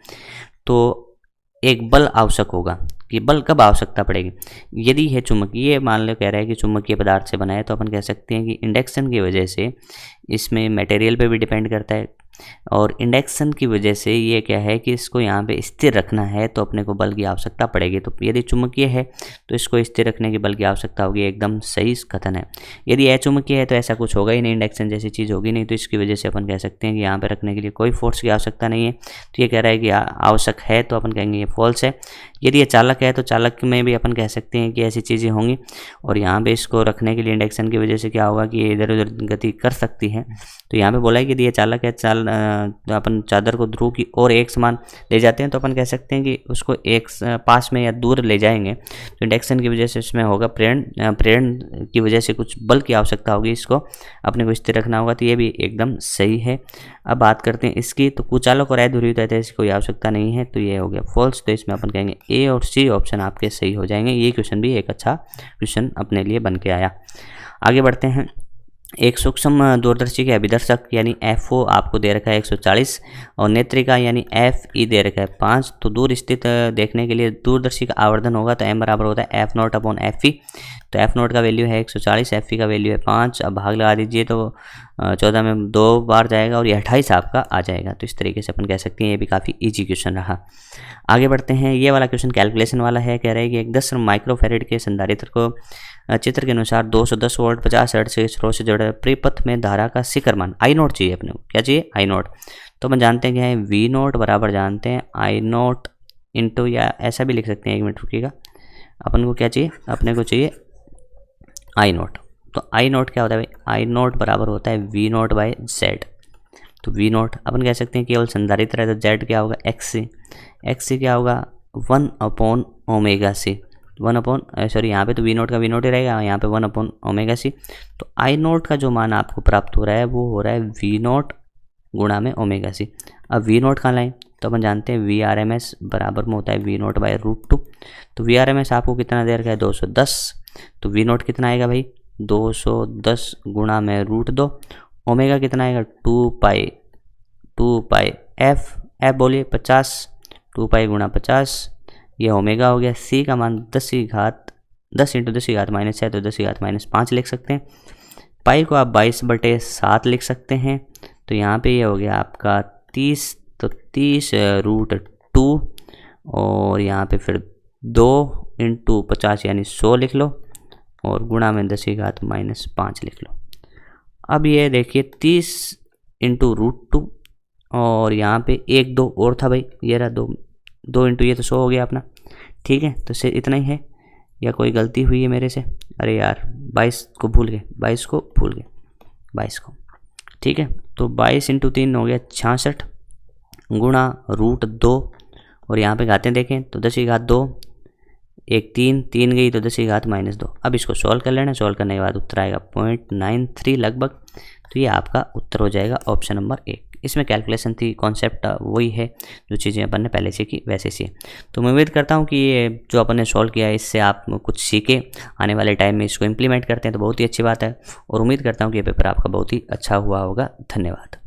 तो एक बल आवश्यक होगा, कि बल कब आवश्यकता पड़ेगी, यदि है चुंबकीय, मान लो कह रहा है कि चुंबकीय पदार्थ से बना है, तो अपन कह सकते हैं कि इंडक्शन की वजह से इसमें मटेरियल पे भी डिपेंड करता है, और इंडक्शन की वजह से ये क्या है कि इसको यहाँ पे स्थिर रखना है, तो अपने को बल की आवश्यकता पड़ेगी। तो यदि चुंबकीय है तो इसको स्थिर रखने की बल की आवश्यकता होगी, एकदम सही कथन है। यदि अचुंबकीय है तो ऐसा कुछ होगा ही नहीं, इंडक्शन जैसी चीज़ होगी नहीं, तो इसकी वजह से अपन कह सकते हैं कि यहाँ पे रखने के लिए कोई फोर्स की आवश्यकता नहीं है। तो ये कह रहा है कि आवश्यक है, तो अपन कहेंगे ये फॉल्स है। यदि ये चालक है तो चालक में भी अपन कह सकते हैं कि ऐसी चीज़ें होंगी, और यहाँ पे इसको रखने के लिए इंडक्शन की वजह से क्या होगा कि ये इधर उधर गति कर सकती है। तो यहाँ पे बोला है कि यदि ये चालक है, तो अपन चादर को ध्रुव की ओर एक समान ले जाते हैं, तो अपन कह सकते हैं कि उसको एक पास में या दूर ले जाएंगे, तो इंडक्शन की वजह से इसमें होगा प्रेरण की वजह से कुछ बल की आवश्यकता होगी, इसको अपने को स्थिर रखना होगा। तो ये भी एकदम सही है। अब बात करते हैं इसकी, तो कुचालक और अध्रुवित है, इसकी कोई आवश्यकता नहीं है, तो ये हो गया फॉल्स। तो इसमें अपन कहेंगे ए और सी ऑप्शन आपके सही हो जाएंगे। ये क्वेश्चन भी एक अच्छा क्वेश्चन अपने लिए बन के आया। आगे बढ़ते हैं। एक सूक्ष्म दूरदर्शी के अभिदर्शक यानी FO आपको दे रखा है 140, और नेत्रिका यानी FE दे रखा है 5। तो दूर स्थित देखने के लिए दूरदर्शी का आवर्धन होगा, तो M बराबर होता है F0 अपॉन FE। तो F0 का वैल्यू है 140, FE का वैल्यू है 5। अब भाग लगा दीजिए, तो 14 में 2 बार जाएगा और ये 28 आपका आ जाएगा। तो इस तरीके से अपन कह सकते हैं ये भी काफ़ी ईजी क्वेश्चन रहा। आगे बढ़ते हैं। ये वाला क्वेश्चन कैलकुलेशन वाला है। कह रहे हैं कि एक 10 माइक्रोफेरेड के संधारित्र को चित्र के अनुसार 210 वोल्ट 50 हर्ट्ज से स्रोत से जुड़े परिपथ में धारा का शिखर मान I0 चाहिए अपने को। क्या चाहिए? I0। तो अपन जानते हैं क्या है, V0 बराबर जानते हैं I0 इंटू, या ऐसा भी लिख सकते हैं, 1 मिनट रुकिएगा। अपन को क्या चाहिए? अपने को चाहिए I0। तो I0 क्या होता है भाई? I0 बराबर होता है V0 बाई Z। तो V0 अपन कह सकते हैं केवल संधारित्र है, तो Z क्या होगा? XC क्या होगा? 1 upon omega C। 1 upon sorry, यहाँ पे तो V0 का V0 ही रहेगा, यहाँ पे 1 अपॉन ओमेगा C। तो I0 का जो मान आपको प्राप्त हो रहा है वो हो रहा है V0 गुणा में ओमेगा C। अब V0 कहाँ लाएं? तो अपन जानते हैं VRMS बराबर में होता है V0 बाई √2। तो VRMS आपको कितना दे रखा है? 210। तो V0 कितना आएगा भाई? 210 गुणा में √2। ओमेगा कितना आएगा? 2 पाई F बोलिए 50, 2 पाई गुणा 50, ये ओमेगा हो गया। C का मान 10 इंटू 10 की घात -6, तो 10 की घात -5 लिख सकते हैं। पाई को आप 22/7 लिख सकते हैं। तो यहाँ पे ये हो गया आपका 30, तो 30 √2, और यहाँ पे फिर 2 इंटू 50 यानी 100 लिख लो, और गुणा में 10 की घात -5 लिख लो। अब ये देखिए 30 इंटू √2, और यहाँ पे 1 2 और था भाई, ये रहा 2 इंटू ये, तो 100 हो गया अपना। ठीक है, तो इतना ही है, या कोई गलती हुई है मेरे से? अरे यार 22 को भूल गए, 22 को भूल गए, 22 को, ठीक है। तो 22 × 3 हो गया 66 गुणा √2 और यहाँ पे घातें देखें तो 10⁻², एक 3 गई तो 10⁻²। अब इसको सॉल्व कर लेना, सॉल्व करने के बाद उत्तर आएगा 0.93 लगभग। तो ये आपका उत्तर हो जाएगा ऑप्शन नंबर 1। इसमें कैलकुलेशन थी, कॉन्सेप्ट वही है जो चीज़ें अपन ने पहले से की वैसे से। तो मैं उम्मीद करता हूँ कि ये जो अपन ने सॉल्व किया है इससे आप कुछ सीखे, आने वाले टाइम में इसको इम्प्लीमेंट करते हैं तो बहुत ही अच्छी बात है, और उम्मीद करता हूँ कि ये पेपर आपका बहुत ही अच्छा हुआ होगा। धन्यवाद।